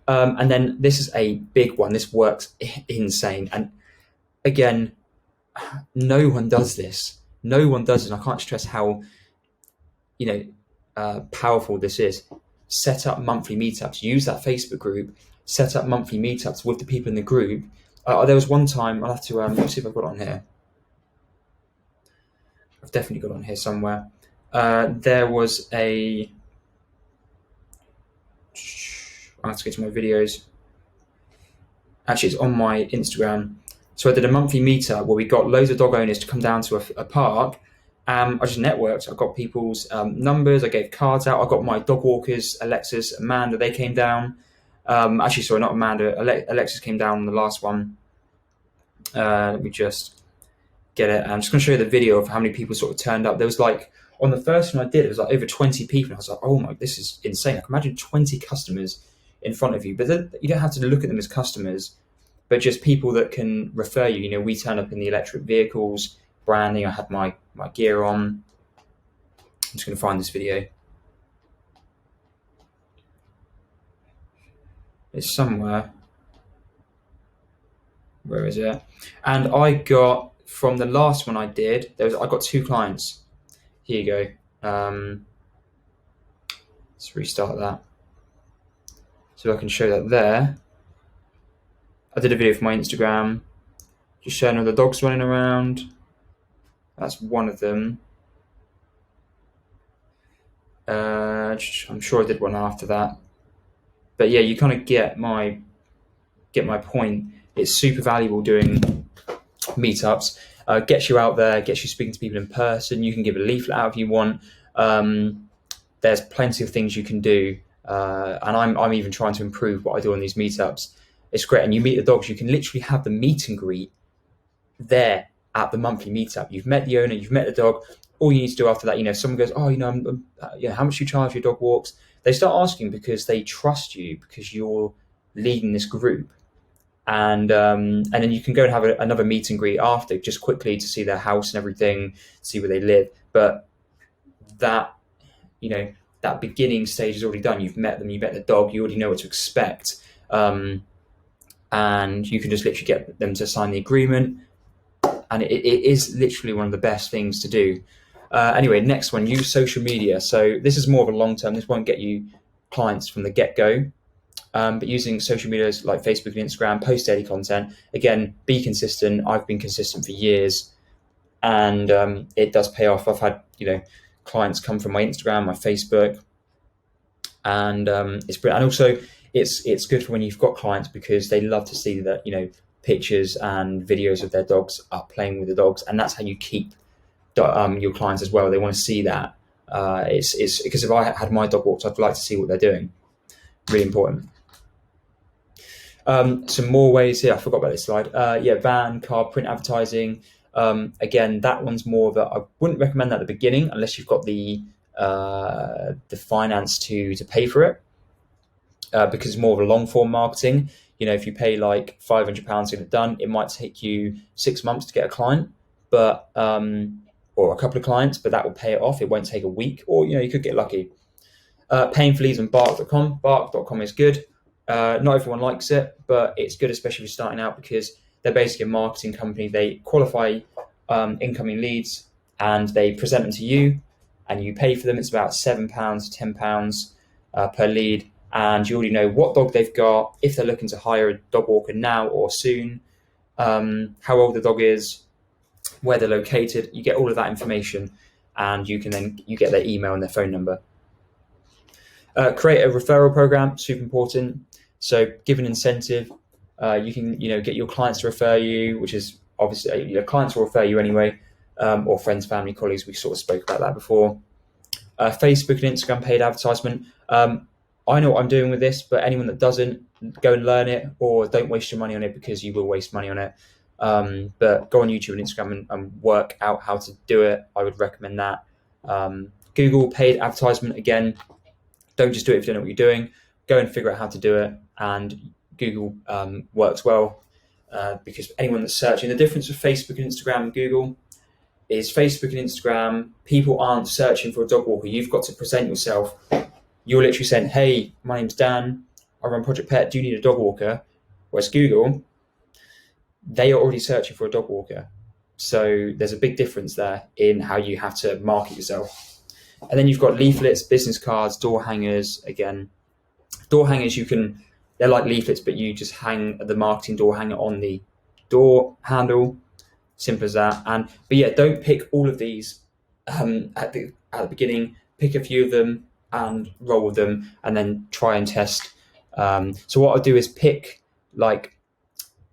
And then this is a big one. This works insane. And again, no one does this. No one does it. And I can't stress how, powerful this is. Set up monthly meetups. Use that Facebook group. Set up monthly meetups with the people in the group. There was one time, I'll have to let's see if I've got it on here. I've definitely got on here somewhere. There was a, I have to go to my videos. Actually, it's on my Instagram. So I did a monthly meetup where we got loads of dog owners to come down to a park. I just networked. I got people's numbers. I gave cards out. I got my dog walkers, Alexis, Amanda. They came down. Actually, sorry, not Amanda. Alexis came down on the last one. Let me just get it. I'm just going to show you the video of how many people sort of turned up. There was like, on the first one I did, it was like over 20 people. And I was like, oh my, this is insane. I can imagine 20 customers in front of you. But then you don't have to look at them as customers, but just people that can refer you. You know, we turn up in the electric vehicles, branding. I had my gear on. I'm just going to find this video. It's somewhere. Where is it? And I got, from the last one I did, I got 2 clients. Here you go. Let's restart that. So I can show that there. I did a video for my Instagram, just showing all the dogs running around. That's one of them. I'm sure I did one after that. But yeah, you kind of get my point. It's super valuable doing meetups. Gets you out there, gets you speaking to people in person. You can give a leaflet out if you want. There's plenty of things you can do, and I'm even trying to improve what I do on these meetups. It's great, and you meet the dogs. You can literally have the meet and greet there at the monthly meetup. You've met the owner, you've met the dog. All you need to do after that, if someone goes, oh, how much do you charge for your dog walks? They start asking because they trust you, because you're leading this group. And then you can go and have another meet and greet after, just quickly to see their house and everything, see where they live. But that, that beginning stage is already done. You've met them, you met the dog, you already know what to expect. And you can just literally get them to sign the agreement. And it is literally one of the best things to do. Anyway, next one, use social media. So this is more of a long term. This won't get you clients from the get-go. But using social medias like Facebook and Instagram, post daily content. Again, be consistent. I've been consistent for years, and it does pay off. I've had clients come from my Instagram, my Facebook, and it's brilliant. And also, it's good for when you've got clients, because they love to see that pictures and videos of their dogs are playing with the dogs, and that's how you keep your clients as well. They want to see that. It's because if I had my dog walks, I'd like to see what they're doing. Really important. Some more ways here. I forgot about this slide. Van, car, print advertising. Again, that one's more of I wouldn't recommend that at the beginning unless you've got the finance to pay for it, because it's more of a long form marketing. If you pay like £500 to get it done, it might take you 6 months to get a client, but or a couple of clients, but that will pay it off. It won't take a week, or you could get lucky. Paying for leads on bark.com. Bark.com is good. Not everyone likes it, but it's good, especially if you're starting out, because they're basically a marketing company. They qualify incoming leads and they present them to you, and you pay for them. It's about £7 to £10 per lead, and you already know what dog they've got, if they're looking to hire a dog walker now or soon, how old the dog is, where they're located. You get all of that information, and you get their email and their phone number. Create a referral program, super important. So give an incentive. You can get your clients to refer you, which is obviously your clients will refer you anyway, or friends, family, colleagues. We sort of spoke about that before. Facebook and Instagram paid advertisement. I know what I'm doing with this, but anyone that doesn't, go and learn it, or don't waste your money on it, because you will waste money on it. But go on YouTube and Instagram and work out how to do it. I would recommend that. Google paid advertisement, again. Don't just do it if you don't know what you're doing. Go and figure out how to do it. And Google works well, because anyone that's searching, the difference with Facebook and Instagram and Google is Facebook and Instagram, people aren't searching for a dog walker. You've got to present yourself. You're literally saying, hey, my name's Dan. I run Project Pet. Do you need a dog walker? Whereas Google, they are already searching for a dog walker. So there's a big difference there in how you have to market yourself. And then you've got leaflets, business cards, door hangers. Again, door hangers, they're like leaflets, but you just hang the marketing door hanger on the door handle. Simple as that. But yeah, don't pick all of these at the beginning, pick a few of them and roll with them, and then try and test. So what I'll do is pick like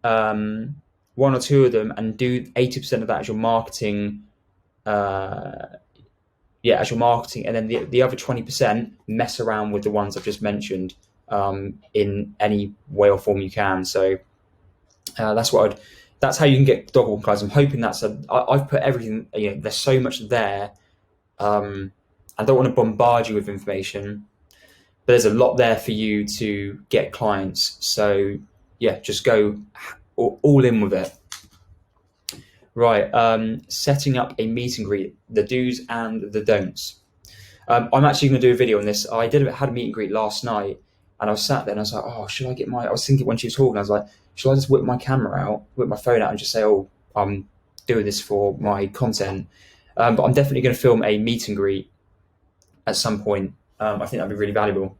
one or two of them and do 80% of that as your marketing. As your marketing, and then the other 20% mess around with the ones I've just mentioned in any way or form you can. So that's how you can get dog walking clients. I'm hoping I've put everything. There's so much there. I don't want to bombard you with information, but there's a lot there for you to get clients. So yeah, just go all in with it. Right, setting up a meet and greet, the do's and the don'ts. I'm actually going to do a video on this. I had a meet and greet last night, and I was sat there and I was like, oh, should I get I was thinking when she was talking, I was like, should I just whip my phone out and just say, oh, I'm doing this for my content? But I'm definitely going to film a meet and greet at some point. I think that'd be really valuable.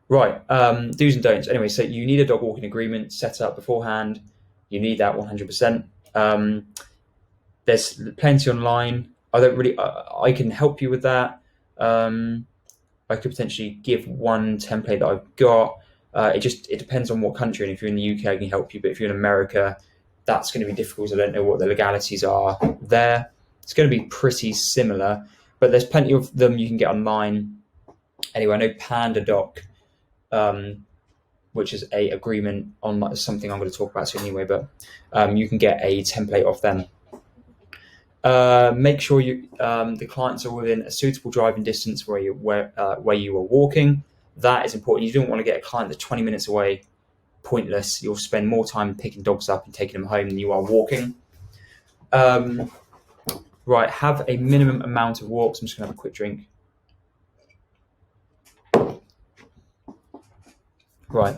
Right, do's and don'ts. Anyway, so you need a dog walking agreement set up beforehand. You need that 100%. There's plenty online. I can help you with that. I could potentially give one template that I've got. It depends on what country. And if you're in the UK, I can help you. But if you're in America, that's going to be difficult. I don't know what the legalities are there. It's going to be pretty similar, but there's plenty of them you can get online. Anyway, I know PandaDoc, which is a agreement on something I'm going to talk about soon anyway, but you can get a template off them. Make sure the clients are within a suitable driving distance where you are walking. That is important. You don't want to get a client that's 20 minutes away. Pointless. You'll spend more time picking dogs up and taking them home than you are walking. Right, have a minimum amount of walks. I'm just going to have a quick drink. Right.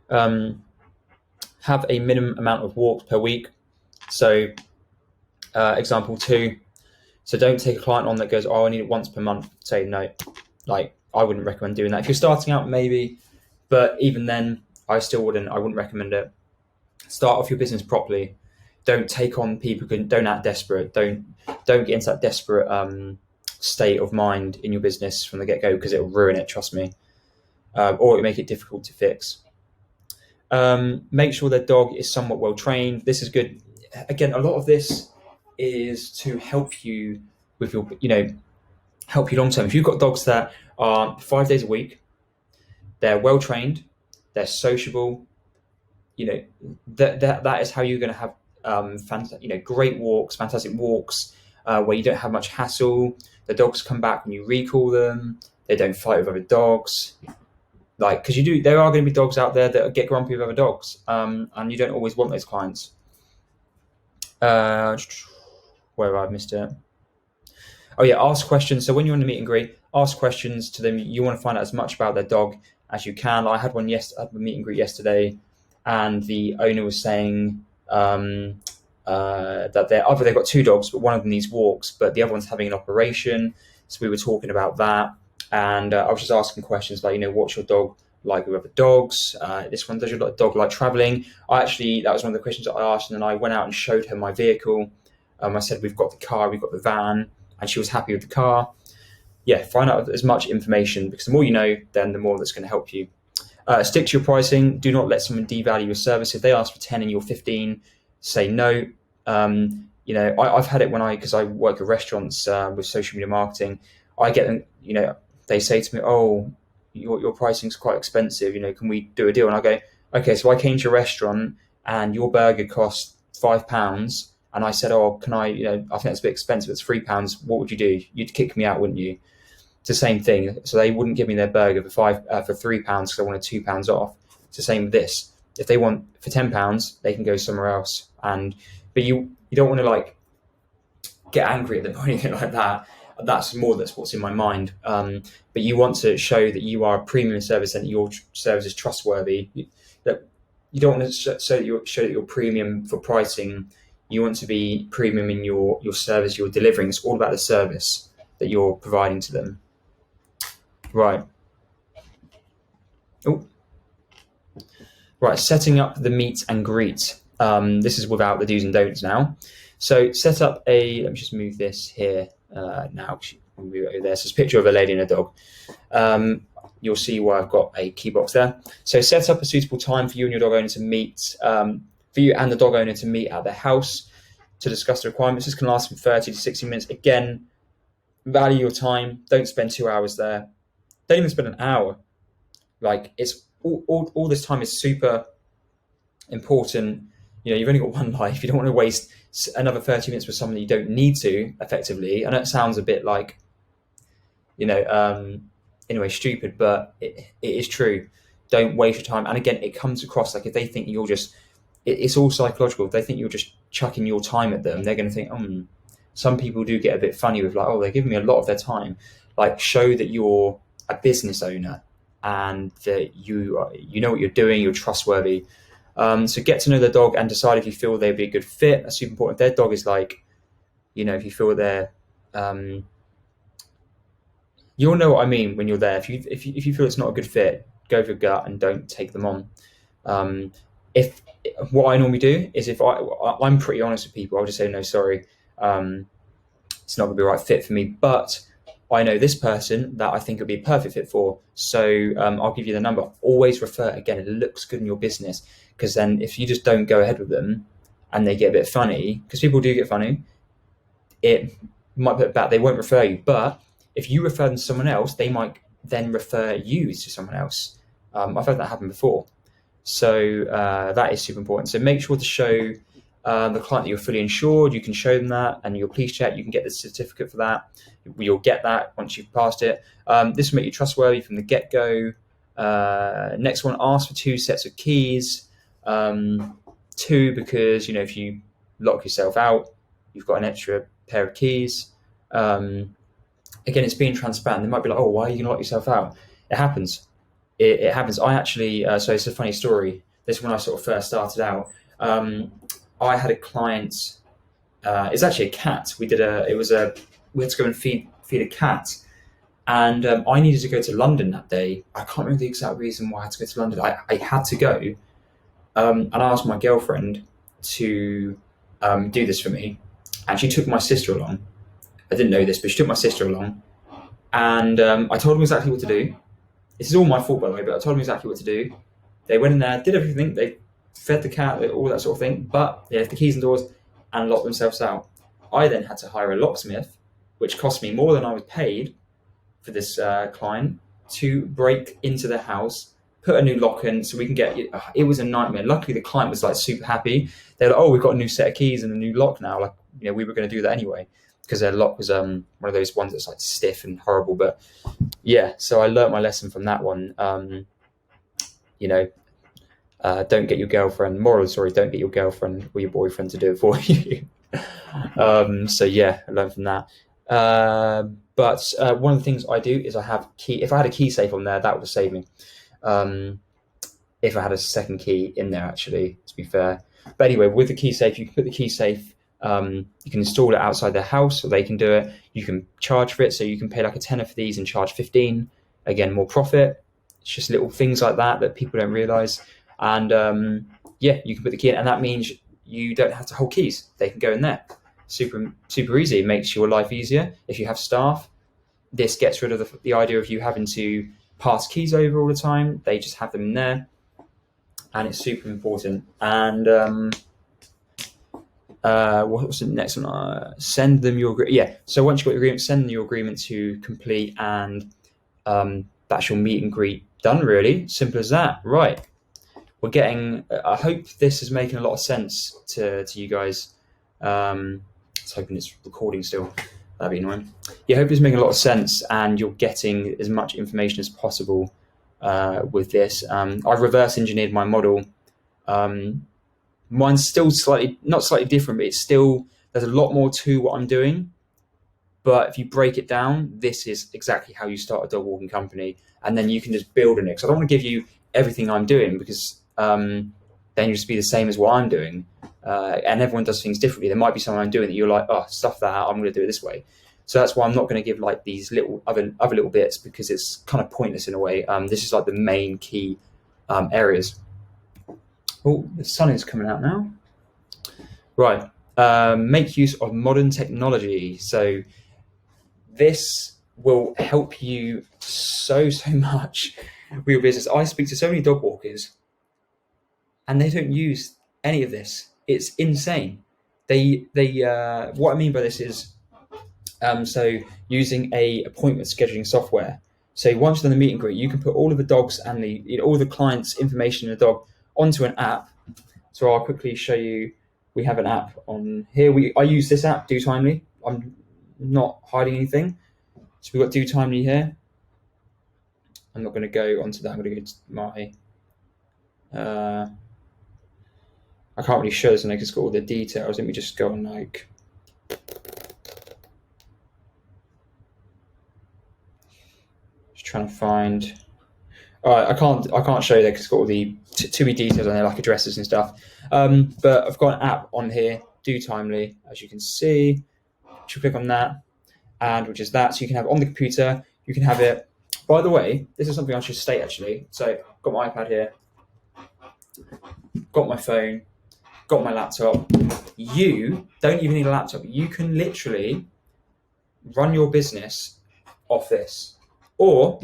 Have a minimum amount of walks per week. So, example 2. So don't take a client on that goes, oh, I need it once per month. Say no. Like, I wouldn't recommend doing that. If you're starting out, maybe, but even then, I wouldn't recommend it. Start off your business properly. Don't take on people who don't act desperate. Don't get into that desperate state of mind in your business from the get-go, because it'll ruin it, trust me. Or it'll make it difficult to fix. Make sure their dog is somewhat well trained. This is good. Again, a lot of this is to help you with help you long term. If you've got dogs that are 5 days a week, they're well trained, they're sociable, that is how you're going to have great walks, fantastic walks, where you don't have much hassle. The dogs come back when you recall them. They don't fight with other dogs. Because there are going to be dogs out there that get grumpy with other dogs, and you don't always want those clients. Where have I missed it? Oh yeah, ask questions. So when you're in the meet and greet, ask questions to them. You want to find out as much about their dog as you can. I had a meet and greet yesterday, and the owner was saying that they've got 2 dogs, but one of them needs walks, but the other one's having an operation. So we were talking about that, and I was just asking questions like, what's your dog like with other dogs? This one, does your dog like traveling? That was one of the questions that I asked, and then I went out and showed her my vehicle. I said, we've got the car, we've got the van, and she was happy with the car. Yeah, find out as much information, because the more you know, then the more that's going to help you. Stick to your pricing. Do not let someone devalue your service. If they ask for 10 and you're 15, say no. I've had it because I work at restaurants with social media marketing. I get them, they say to me, oh, your pricing's quite expensive, can we do a deal? And I go, okay, so I came to your restaurant and your burger cost £5, and I said, oh, can I think that's a bit expensive, it's £3, what would you do? You'd kick me out, wouldn't you? It's the same thing. So they wouldn't give me their burger for £3 because I wanted £2 off. It's the same with this. If they want for £10, they can go somewhere else. But you don't want to get angry at them or anything like that. That's what's in my mind. But you want to show that you are a premium service and that your service is trustworthy. That you don't want to show that you're premium for pricing. You want to be premium in your service you're delivering. It's all about the service that you're providing to them. Right. Right, setting up the meet and greet. This is without the do's and don'ts now. So set up let me just move this here now. Move it over there. So it's a picture of a lady and a dog. You'll see why I've got a key box there. So set up a suitable time for you and your dog owner to meet, for you and the dog owner to meet at the house to discuss the requirements. This can last from 30 to 60 minutes. Again, value your time. Don't spend 2 hours there. Don't even spend an hour. Like, it's all this time is super important. You know, you've only got one life. You don't want to waste another 30 minutes with someone that you don't need to, effectively. I know it sounds a bit like, you know, in a way stupid, but it is true. Don't waste your time. And again, it comes across like if they think you're just, it's all psychological. If they think you're just chucking your time at them, they're going to think, some people do get a bit funny with like, oh, they're giving me a lot of their time. Like, show that you're a business owner and that you know what you're doing, you're trustworthy. So get to know the dog and decide if you feel they'd be a good fit. That's super important. If their dog is like, you know, if you feel they're, you'll know what I mean when you're there. If you feel it's not a good fit, go for your gut and don't take them on. If what I normally do is if I'm pretty honest with people, I'll just say no, sorry, it's not going to be the right fit for me. But I know this person that I think would be a perfect fit for. So I'll give you the number. Always refer. Again, it looks good in your business, because then if you just don't go ahead with them and they get a bit funny, because people do get funny, it might put it back. They won't refer you. But if you refer them to someone else, they might then refer you to someone else. I've had that happen before. So that is super important. So make sure to show the client that you're fully insured. You can show them that, and your police check, you can get the certificate for that. You'll get that once you've passed it. This will make you trustworthy from the get-go. Next one, ask for 2 sets of keys. 2, because, you know, if you lock yourself out, you've got an extra pair of keys. Again, it's being transparent. They might be like, oh, why are you going to lock yourself out? It happens. It happens. I actually, so it's a funny story. This is when I sort of first started out. I had a client, it's actually a cat. We had to go and feed a cat. And I needed to go to London that day. I can't remember the exact reason why I had to go to London. I had to go. And I asked my girlfriend to do this for me. And she took my sister along. I didn't know this, but she took my sister along. And I told them exactly what to do. This is all my fault, by the way, but I told them exactly what to do. They went in there, did everything. They fed the cat, all that sort of thing. But they left the keys and doors and locked themselves out. I then had to hire a locksmith, which cost me more than I was paid for this client, to break into the house, put a new lock in so we can get it. Was a nightmare. Luckily, the client was like super happy. They're like, oh, we've got a new set of keys and a new lock now. Like, you know, we were going to do that anyway, because their lock was one of those ones that's like stiff and horrible. But yeah, so I learnt my lesson from that one. You know, don't get your girlfriend, moral of the story, don't get your girlfriend or your boyfriend to do it for you. So yeah, I learned from that. But one of the things I do is I have key. If I had a key safe on there, that would have saved me. If I had a second key in there, actually, to be fair. But anyway, with the key safe, you can put the key safe, you can install it outside their house, so they can do it. You can charge for it, so you can pay like a tenner for these and charge 15. Again, more profit. It's just little things like that people don't realize. And yeah, you can put the key in, and that means you don't have to hold keys. They can go in there. Super easy. It makes your life easier. If you have staff, this gets rid of the idea of you having to pass keys over all the time. They just have them in there, and it's super important. And what was the next one? Send them your agreement. Yeah. So once you've got your agreement, send them your agreement to complete, and that's your meet and greet done. Really simple as that. Right. We're getting. I hope this is making a lot of sense to you guys. Just hoping it's recording still. That'd be annoying. Yeah, I hope it's making a lot of sense, and you're getting as much information as possible with this. I've reverse engineered my model. Mine's still not slightly different, but it's still, there's a lot more to what I'm doing. But if you break it down, this is exactly how you start a dog walking company, and then you can just build on it. So I don't want to give you everything I'm doing, because then you'll just be the same as what I'm doing. And everyone does things differently. There might be something I'm doing that you're like, oh, stuff that out, I'm going to do it this way. So that's why I'm not going to give like these little other little bits, because it's kind of pointless in a way. This is like the main key areas. Oh, the sun is coming out now. Right. Make use of modern technology. So this will help you so much with your business. I speak to so many dog walkers and they don't use any of this. It's insane. They what I mean by this is, so using a appointment scheduling software. So once you've done the meet and greet, you can put all of the dogs and all the clients' information in the dog onto an app. So I'll quickly show you. We have an app on here. I use this app, Do Timely. I'm not hiding anything. So we've got Do Timely here. I'm not going to go onto that. I'm going to go to my. I can't really show this because it's got all the details. Let me just go on like. Just trying to find. I can't show you that because it's got all the too many details on there, like addresses and stuff. But I've got an app on here, Do Timely, as you can see. You click on that, and which is that. So you can have it on the computer. You can have it. By the way, this is something I should state actually. So I've got my iPad here, got my phone, got my laptop. You don't even need a laptop. You can literally run your business off this or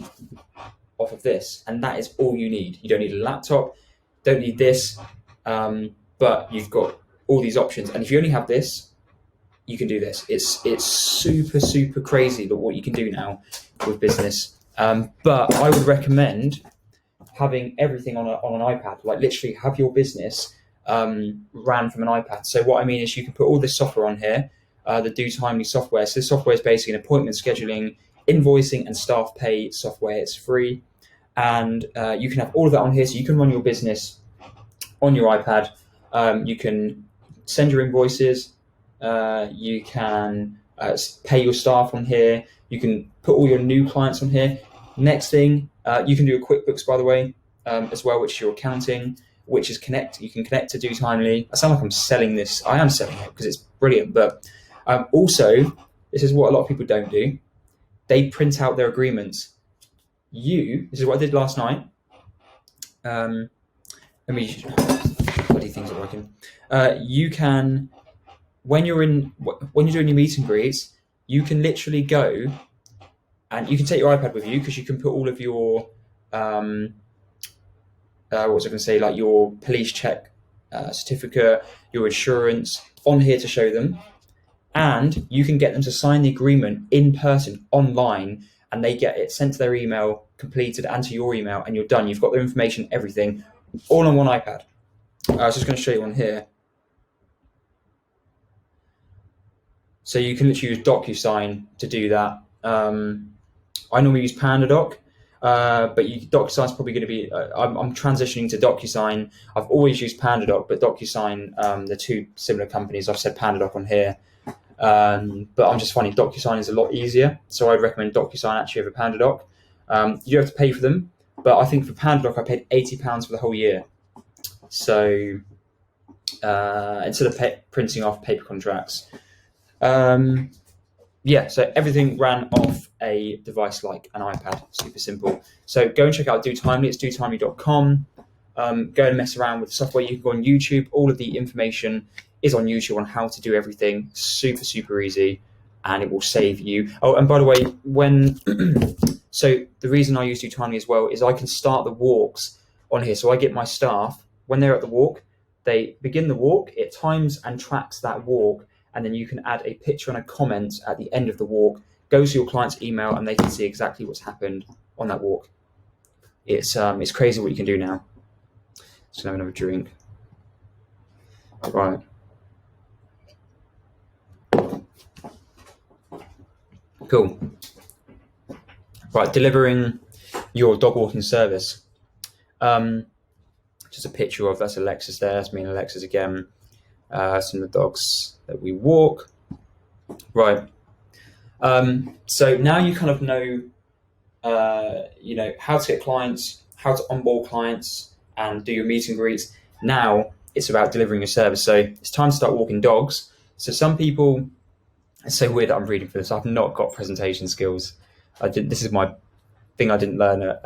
off of this, and that is all you need. You don't need a laptop, don't need this, but you've got all these options. And if you only have this, you can do this. It's super crazy, but what you can do now with business. But I would recommend having everything on an iPad. Like literally have your business ran from an iPad. So what I mean is you can put all this software on here, the Do Timely software. So this software is basically an appointment scheduling, invoicing and staff pay software. It's free, and you can have all of that on here. So you can run your business on your iPad. You can send your invoices. You can pay your staff on here. You can put all your new clients on here. Next thing, you can do a QuickBooks, by the way, as well, which is your accounting, which is you can connect to Do Timely. I sound like I'm selling this. I am selling it because it's brilliant. But also, this is what a lot of people don't do. They print out their agreements. This is what I did last night. Let me, bloody things are working. You can, when you're doing your meet and greets, you can literally go and you can take your iPad with you because you can put all of your, like your police check certificate, your insurance on here to show them. And you can get them to sign the agreement in person, online, and they get it sent to their email, completed, and to your email, and you're done. You've got their information, everything, all on one iPad. I was just going to show you one here. So you can literally use DocuSign to do that. I normally use PandaDoc, but DocuSign's probably going to be. I'm transitioning to DocuSign. I've always used PandaDoc, but DocuSign, they're two similar companies. I've said PandaDoc on here. But I'm just finding DocuSign is a lot easier, so I'd recommend DocuSign actually over PandaDoc. You have to pay for them, but I think for PandaDoc I paid £80 for the whole year. So instead of printing off paper contracts, so everything ran off a device like an iPad. Super simple. So go and check out Do Timely. It's dotimely.com. Go and mess around with the software. You can go on YouTube. All of the information is on YouTube on how to do everything. Super easy, and it will save you. Oh, and by the way, so the reason I use Do Timely as well is I can start the walks on here. So I get my staff, when they're at the walk, they begin the walk, it times and tracks that walk, and then you can add a picture and a comment at the end of the walk, goes to your client's email, and they can see exactly what's happened on that walk. It's crazy what you can do now. Just have another drink. Right. Cool. Right, delivering your dog walking service. Just a picture of, that's Alexis there. That's me and Alexis again. Some of the dogs that we walk. Right. So now you kind of know, how to get clients, how to onboard clients, and do your meet and greets. Now it's about delivering your service. So it's time to start walking dogs. So some people, it's so weird that I'm reading for this. I've not got presentation skills. This is my thing I didn't learn at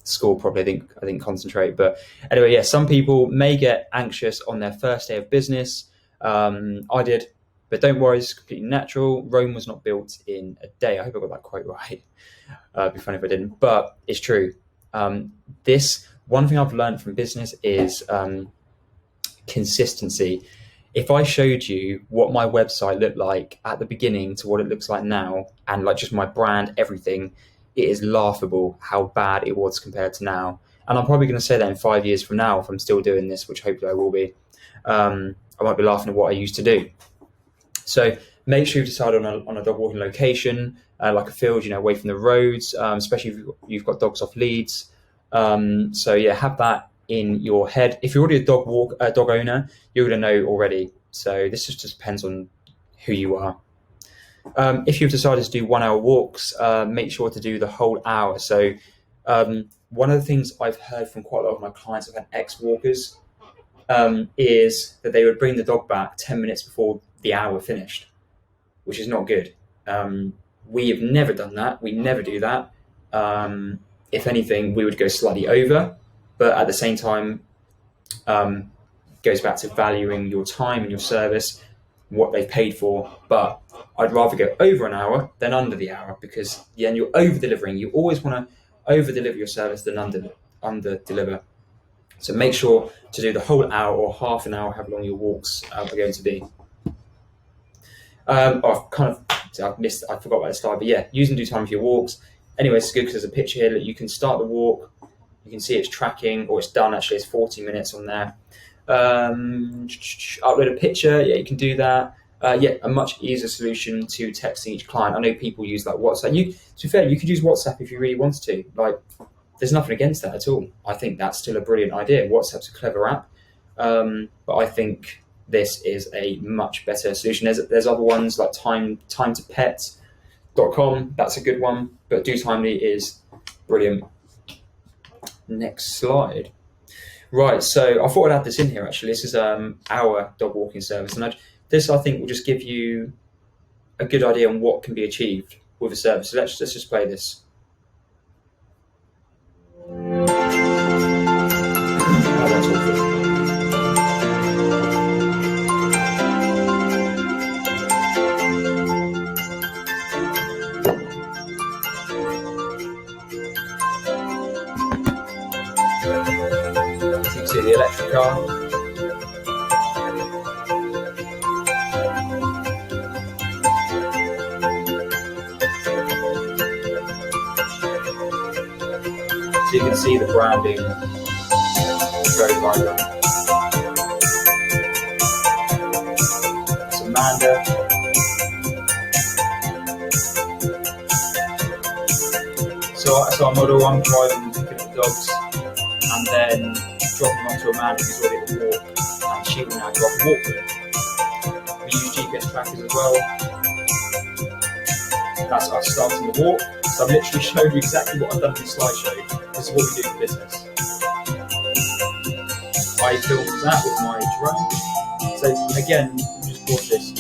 school probably. I didn't concentrate. But anyway, some people may get anxious on their first day of business. I did, but don't worry, it's completely natural. Rome was not built in a day. I hope I got that quite right. It'd be funny if I didn't, but it's true. This one thing I've learned from business is consistency. If I showed you what my website looked like at the beginning to what it looks like now, and like just my brand, everything, it is laughable how bad it was compared to now. And I'm probably going to say that in 5 years from now, if I'm still doing this, which hopefully I will be, I might be laughing at what I used to do. So make sure you've decided on a dog walking location, like a field, away from the roads, especially if you've got dogs off leads. So yeah, have that in your head. If you're already a dog owner, you're going to know already. So this just depends on who you are. If you've decided to do 1 hour walks, make sure to do the whole hour. So one of the things I've heard from quite a lot of my clients, I've had ex-walkers, is that they would bring the dog back 10 minutes before the hour finished, which is not good. We have never done that. We never do that. If anything, we would go slightly over, but at the same time, goes back to valuing your time and your service, what they've paid for. But I'd rather go over an hour than under the hour, because then you're over delivering. You always want to over deliver your service than under deliver. So make sure to do the whole hour or half an hour, how long your walks are going to be. I forgot about the slide, but yeah, use and do time for your walks. Anyway, it's good because there's a picture here that you can start the walk. You can see it's tracking, or it's done actually. It's 40 minutes on there. Upload a picture. Yeah, you can do that. A much easier solution to texting each client. I know people use like WhatsApp. To be fair, you could use WhatsApp if you really wanted to. Like, there's nothing against that at all. I think that's still a brilliant idea. WhatsApp's a clever app, but I think this is a much better solution. There's other ones like timetopet.com. That's a good one, but Do Timely is brilliant. Next slide. Right, so I thought I'd add this in here actually. This is our dog walking service, and this I think will just give you a good idea on what can be achieved with a service. So let's just play this. See the electric car. So you can see the branding very vibrant. It's Amanda. So our model, I'm driving, picking up the dogs, and then dropping onto Amanda who's already at the walk, and she will now go off and walk with them. We use GPS trackers as well. That's us starting the walk. So I've literally showed you exactly what I've done in this slideshow. This is what we do for business. I filmed that with my drone. So again, just pause this.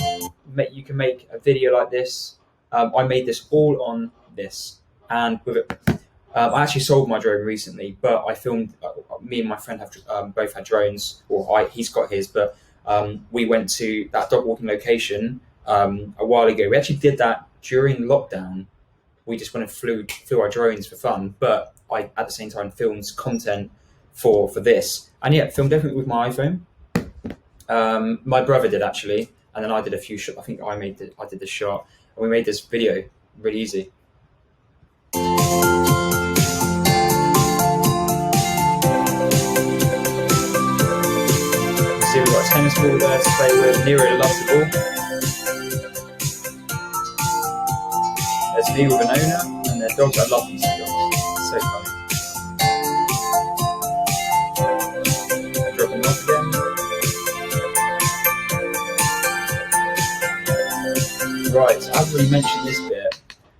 You can make a video like this. I made this all on this, and with it. I actually sold my drone recently, but I filmed. Me and my friend have both had drones, or he's got his. But we went to that dog walking location a while ago. We actually did that during lockdown. We just went and flew our drones for fun. But I at the same time filmed content for this, and yeah, filmed everything with my iPhone. My brother did actually, and then I did a few shots. I think I did the shot, and we made this video really easy. See, we've got a tennis ball there to play with. Nero loves the ball. There's me with an owner and their dogs. I love these two dogs. It's so funny. I drop them off again. Right, I haven't really mentioned this bit.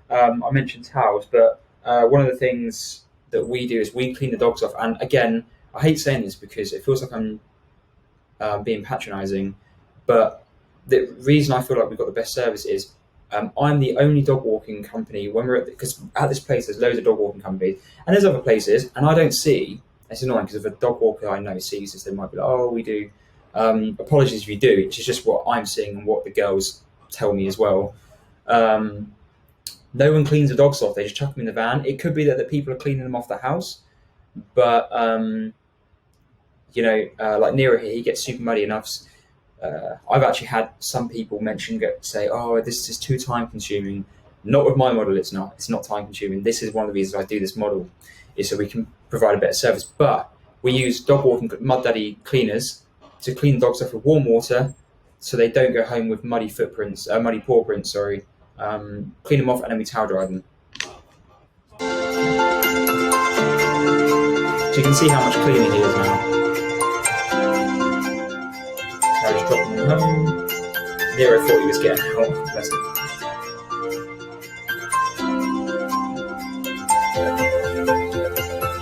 I mentioned towels, but one of the things that we do is we clean the dogs off. And again, I hate saying this because it feels like I'm being patronising, but the reason I feel like we've got the best service is I'm the only dog walking company when we're because at this place there's loads of dog walking companies and there's other places, and I don't see. It's annoying because if a dog walker I know sees this, they might be like, oh, we do Apologies if you do. It's just what I'm seeing and what the girls tell me as well. No one cleans the dogs off. They just chuck them in the van. It could be that the people are cleaning them off the house, but like Nero here, he gets super muddy enough. I've actually had some people say, "Oh, this is too time consuming." Not with my model, it's not. It's not time consuming. This is one of the reasons I do this model, is so we can provide a better service. But we use dog walking mud daddy cleaners to clean dogs off with warm water, so they don't go home with muddy paw prints. Sorry, clean them off and then we towel dry them. So you can see how much cleaner he is now. I just dropped him home. Nero thought he was getting out. Bless him.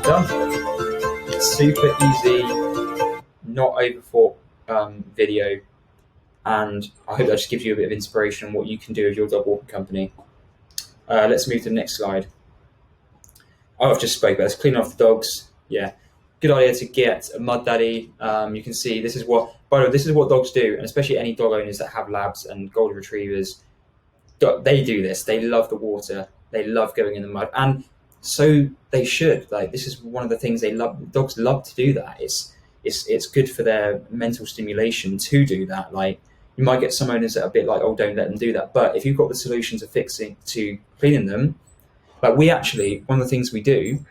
Done. Super easy, not overthought video, and I hope that just gives you a bit of inspiration on what you can do with your dog walking company. Let's move to the next slide. Oh, I've just spoke about this. Clean off the dogs. Yeah, good idea to get a mud daddy. You can see this is what dogs do, and especially any dog owners that have labs and golden retrievers. They do this. They love the water. They love going in the mud, and so they should. Like, this is one of the things they love. Dogs love to do that. It's good for their mental stimulation to do that. Like, you might get some owners that are a bit like, oh, don't let them do that. But if you've got the solution to cleaning them, like one of the things we do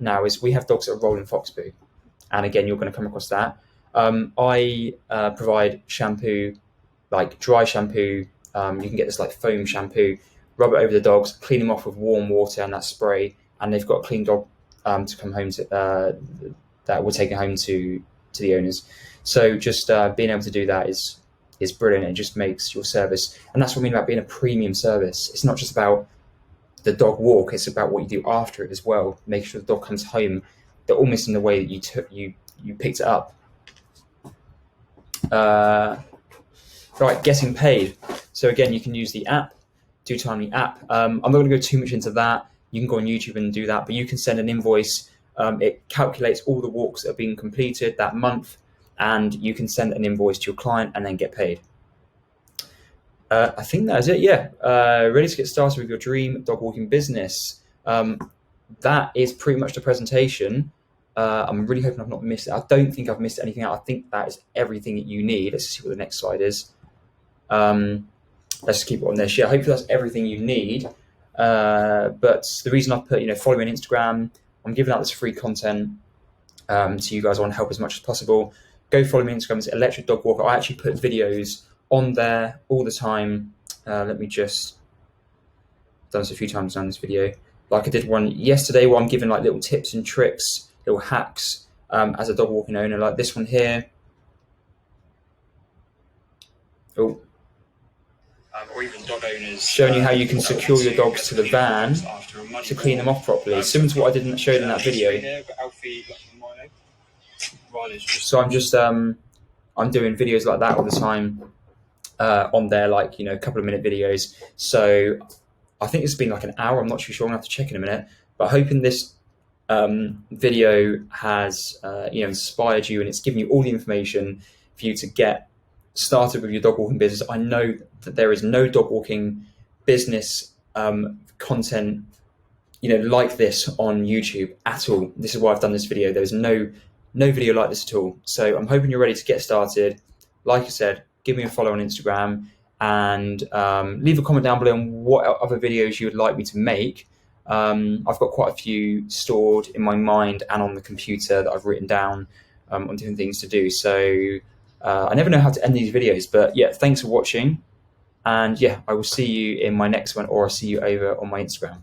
now is we have dogs that are rolling fox poo, and again, you're going to come across that. I provide shampoo, like dry shampoo. You can get this like foam shampoo, rub it over the dogs, clean them off with warm water and that spray, and they've got a clean dog to come home to, that we're taking home to the owners. So just being able to do that is brilliant. It just makes your service, and that's what I mean about being a premium service. It's not just about the dog walk; it's about what you do after it as well. Make sure the dog comes home, they're almost in the way that you picked it up. Right, getting paid. So again, you can use the app, Do Timely app. I'm not going to go too much into that. You can go on YouTube and do that, but you can send an invoice. It calculates all the walks that have been completed that month, and you can send an invoice to your client and then get paid. I think that is it. Yeah, ready to get started with your dream dog walking business. That is pretty much the presentation. I'm really hoping I've not missed it. I don't think I've missed anything out. I think that is everything that you need. Let's see what the next slide is. Let's just keep it on this. Yeah, hopefully that's everything you need. But the reason I put, follow me on Instagram, I'm giving out this free content to you guys. I want to help as much as possible. Go follow me on Instagram. It's Electric Dog Walker. I actually put videos on there all the time. Let me just, done this a few times on this video. Like I did one yesterday where I'm giving like little tips and tricks, little hacks as a dog walking owner, like this one here. Oh. Or even dog owners, showing you how you can secure your dogs to the van to clean them off properly, similar to what I showed in that video. So I'm just I'm doing videos like that all the time on there, like a couple of minute videos. So I think it's been like an hour. I'm not too sure. I'm gonna have to check in a minute. But hoping this video has inspired you, and it's given you all the information for you to get started with your dog walking business. I know that there is no dog walking business content like this on YouTube at all. This is why I've done this video. There's no video like this at all. So I'm hoping you're ready to get started. Like I said, give me a follow on Instagram, and leave a comment down below on what other videos you would like me to make. I've got quite a few stored in my mind and on the computer that I've written down on different things to do. So I never know how to end these videos, but yeah, thanks for watching. And yeah, I will see you in my next one, or I'll see you over on my Instagram.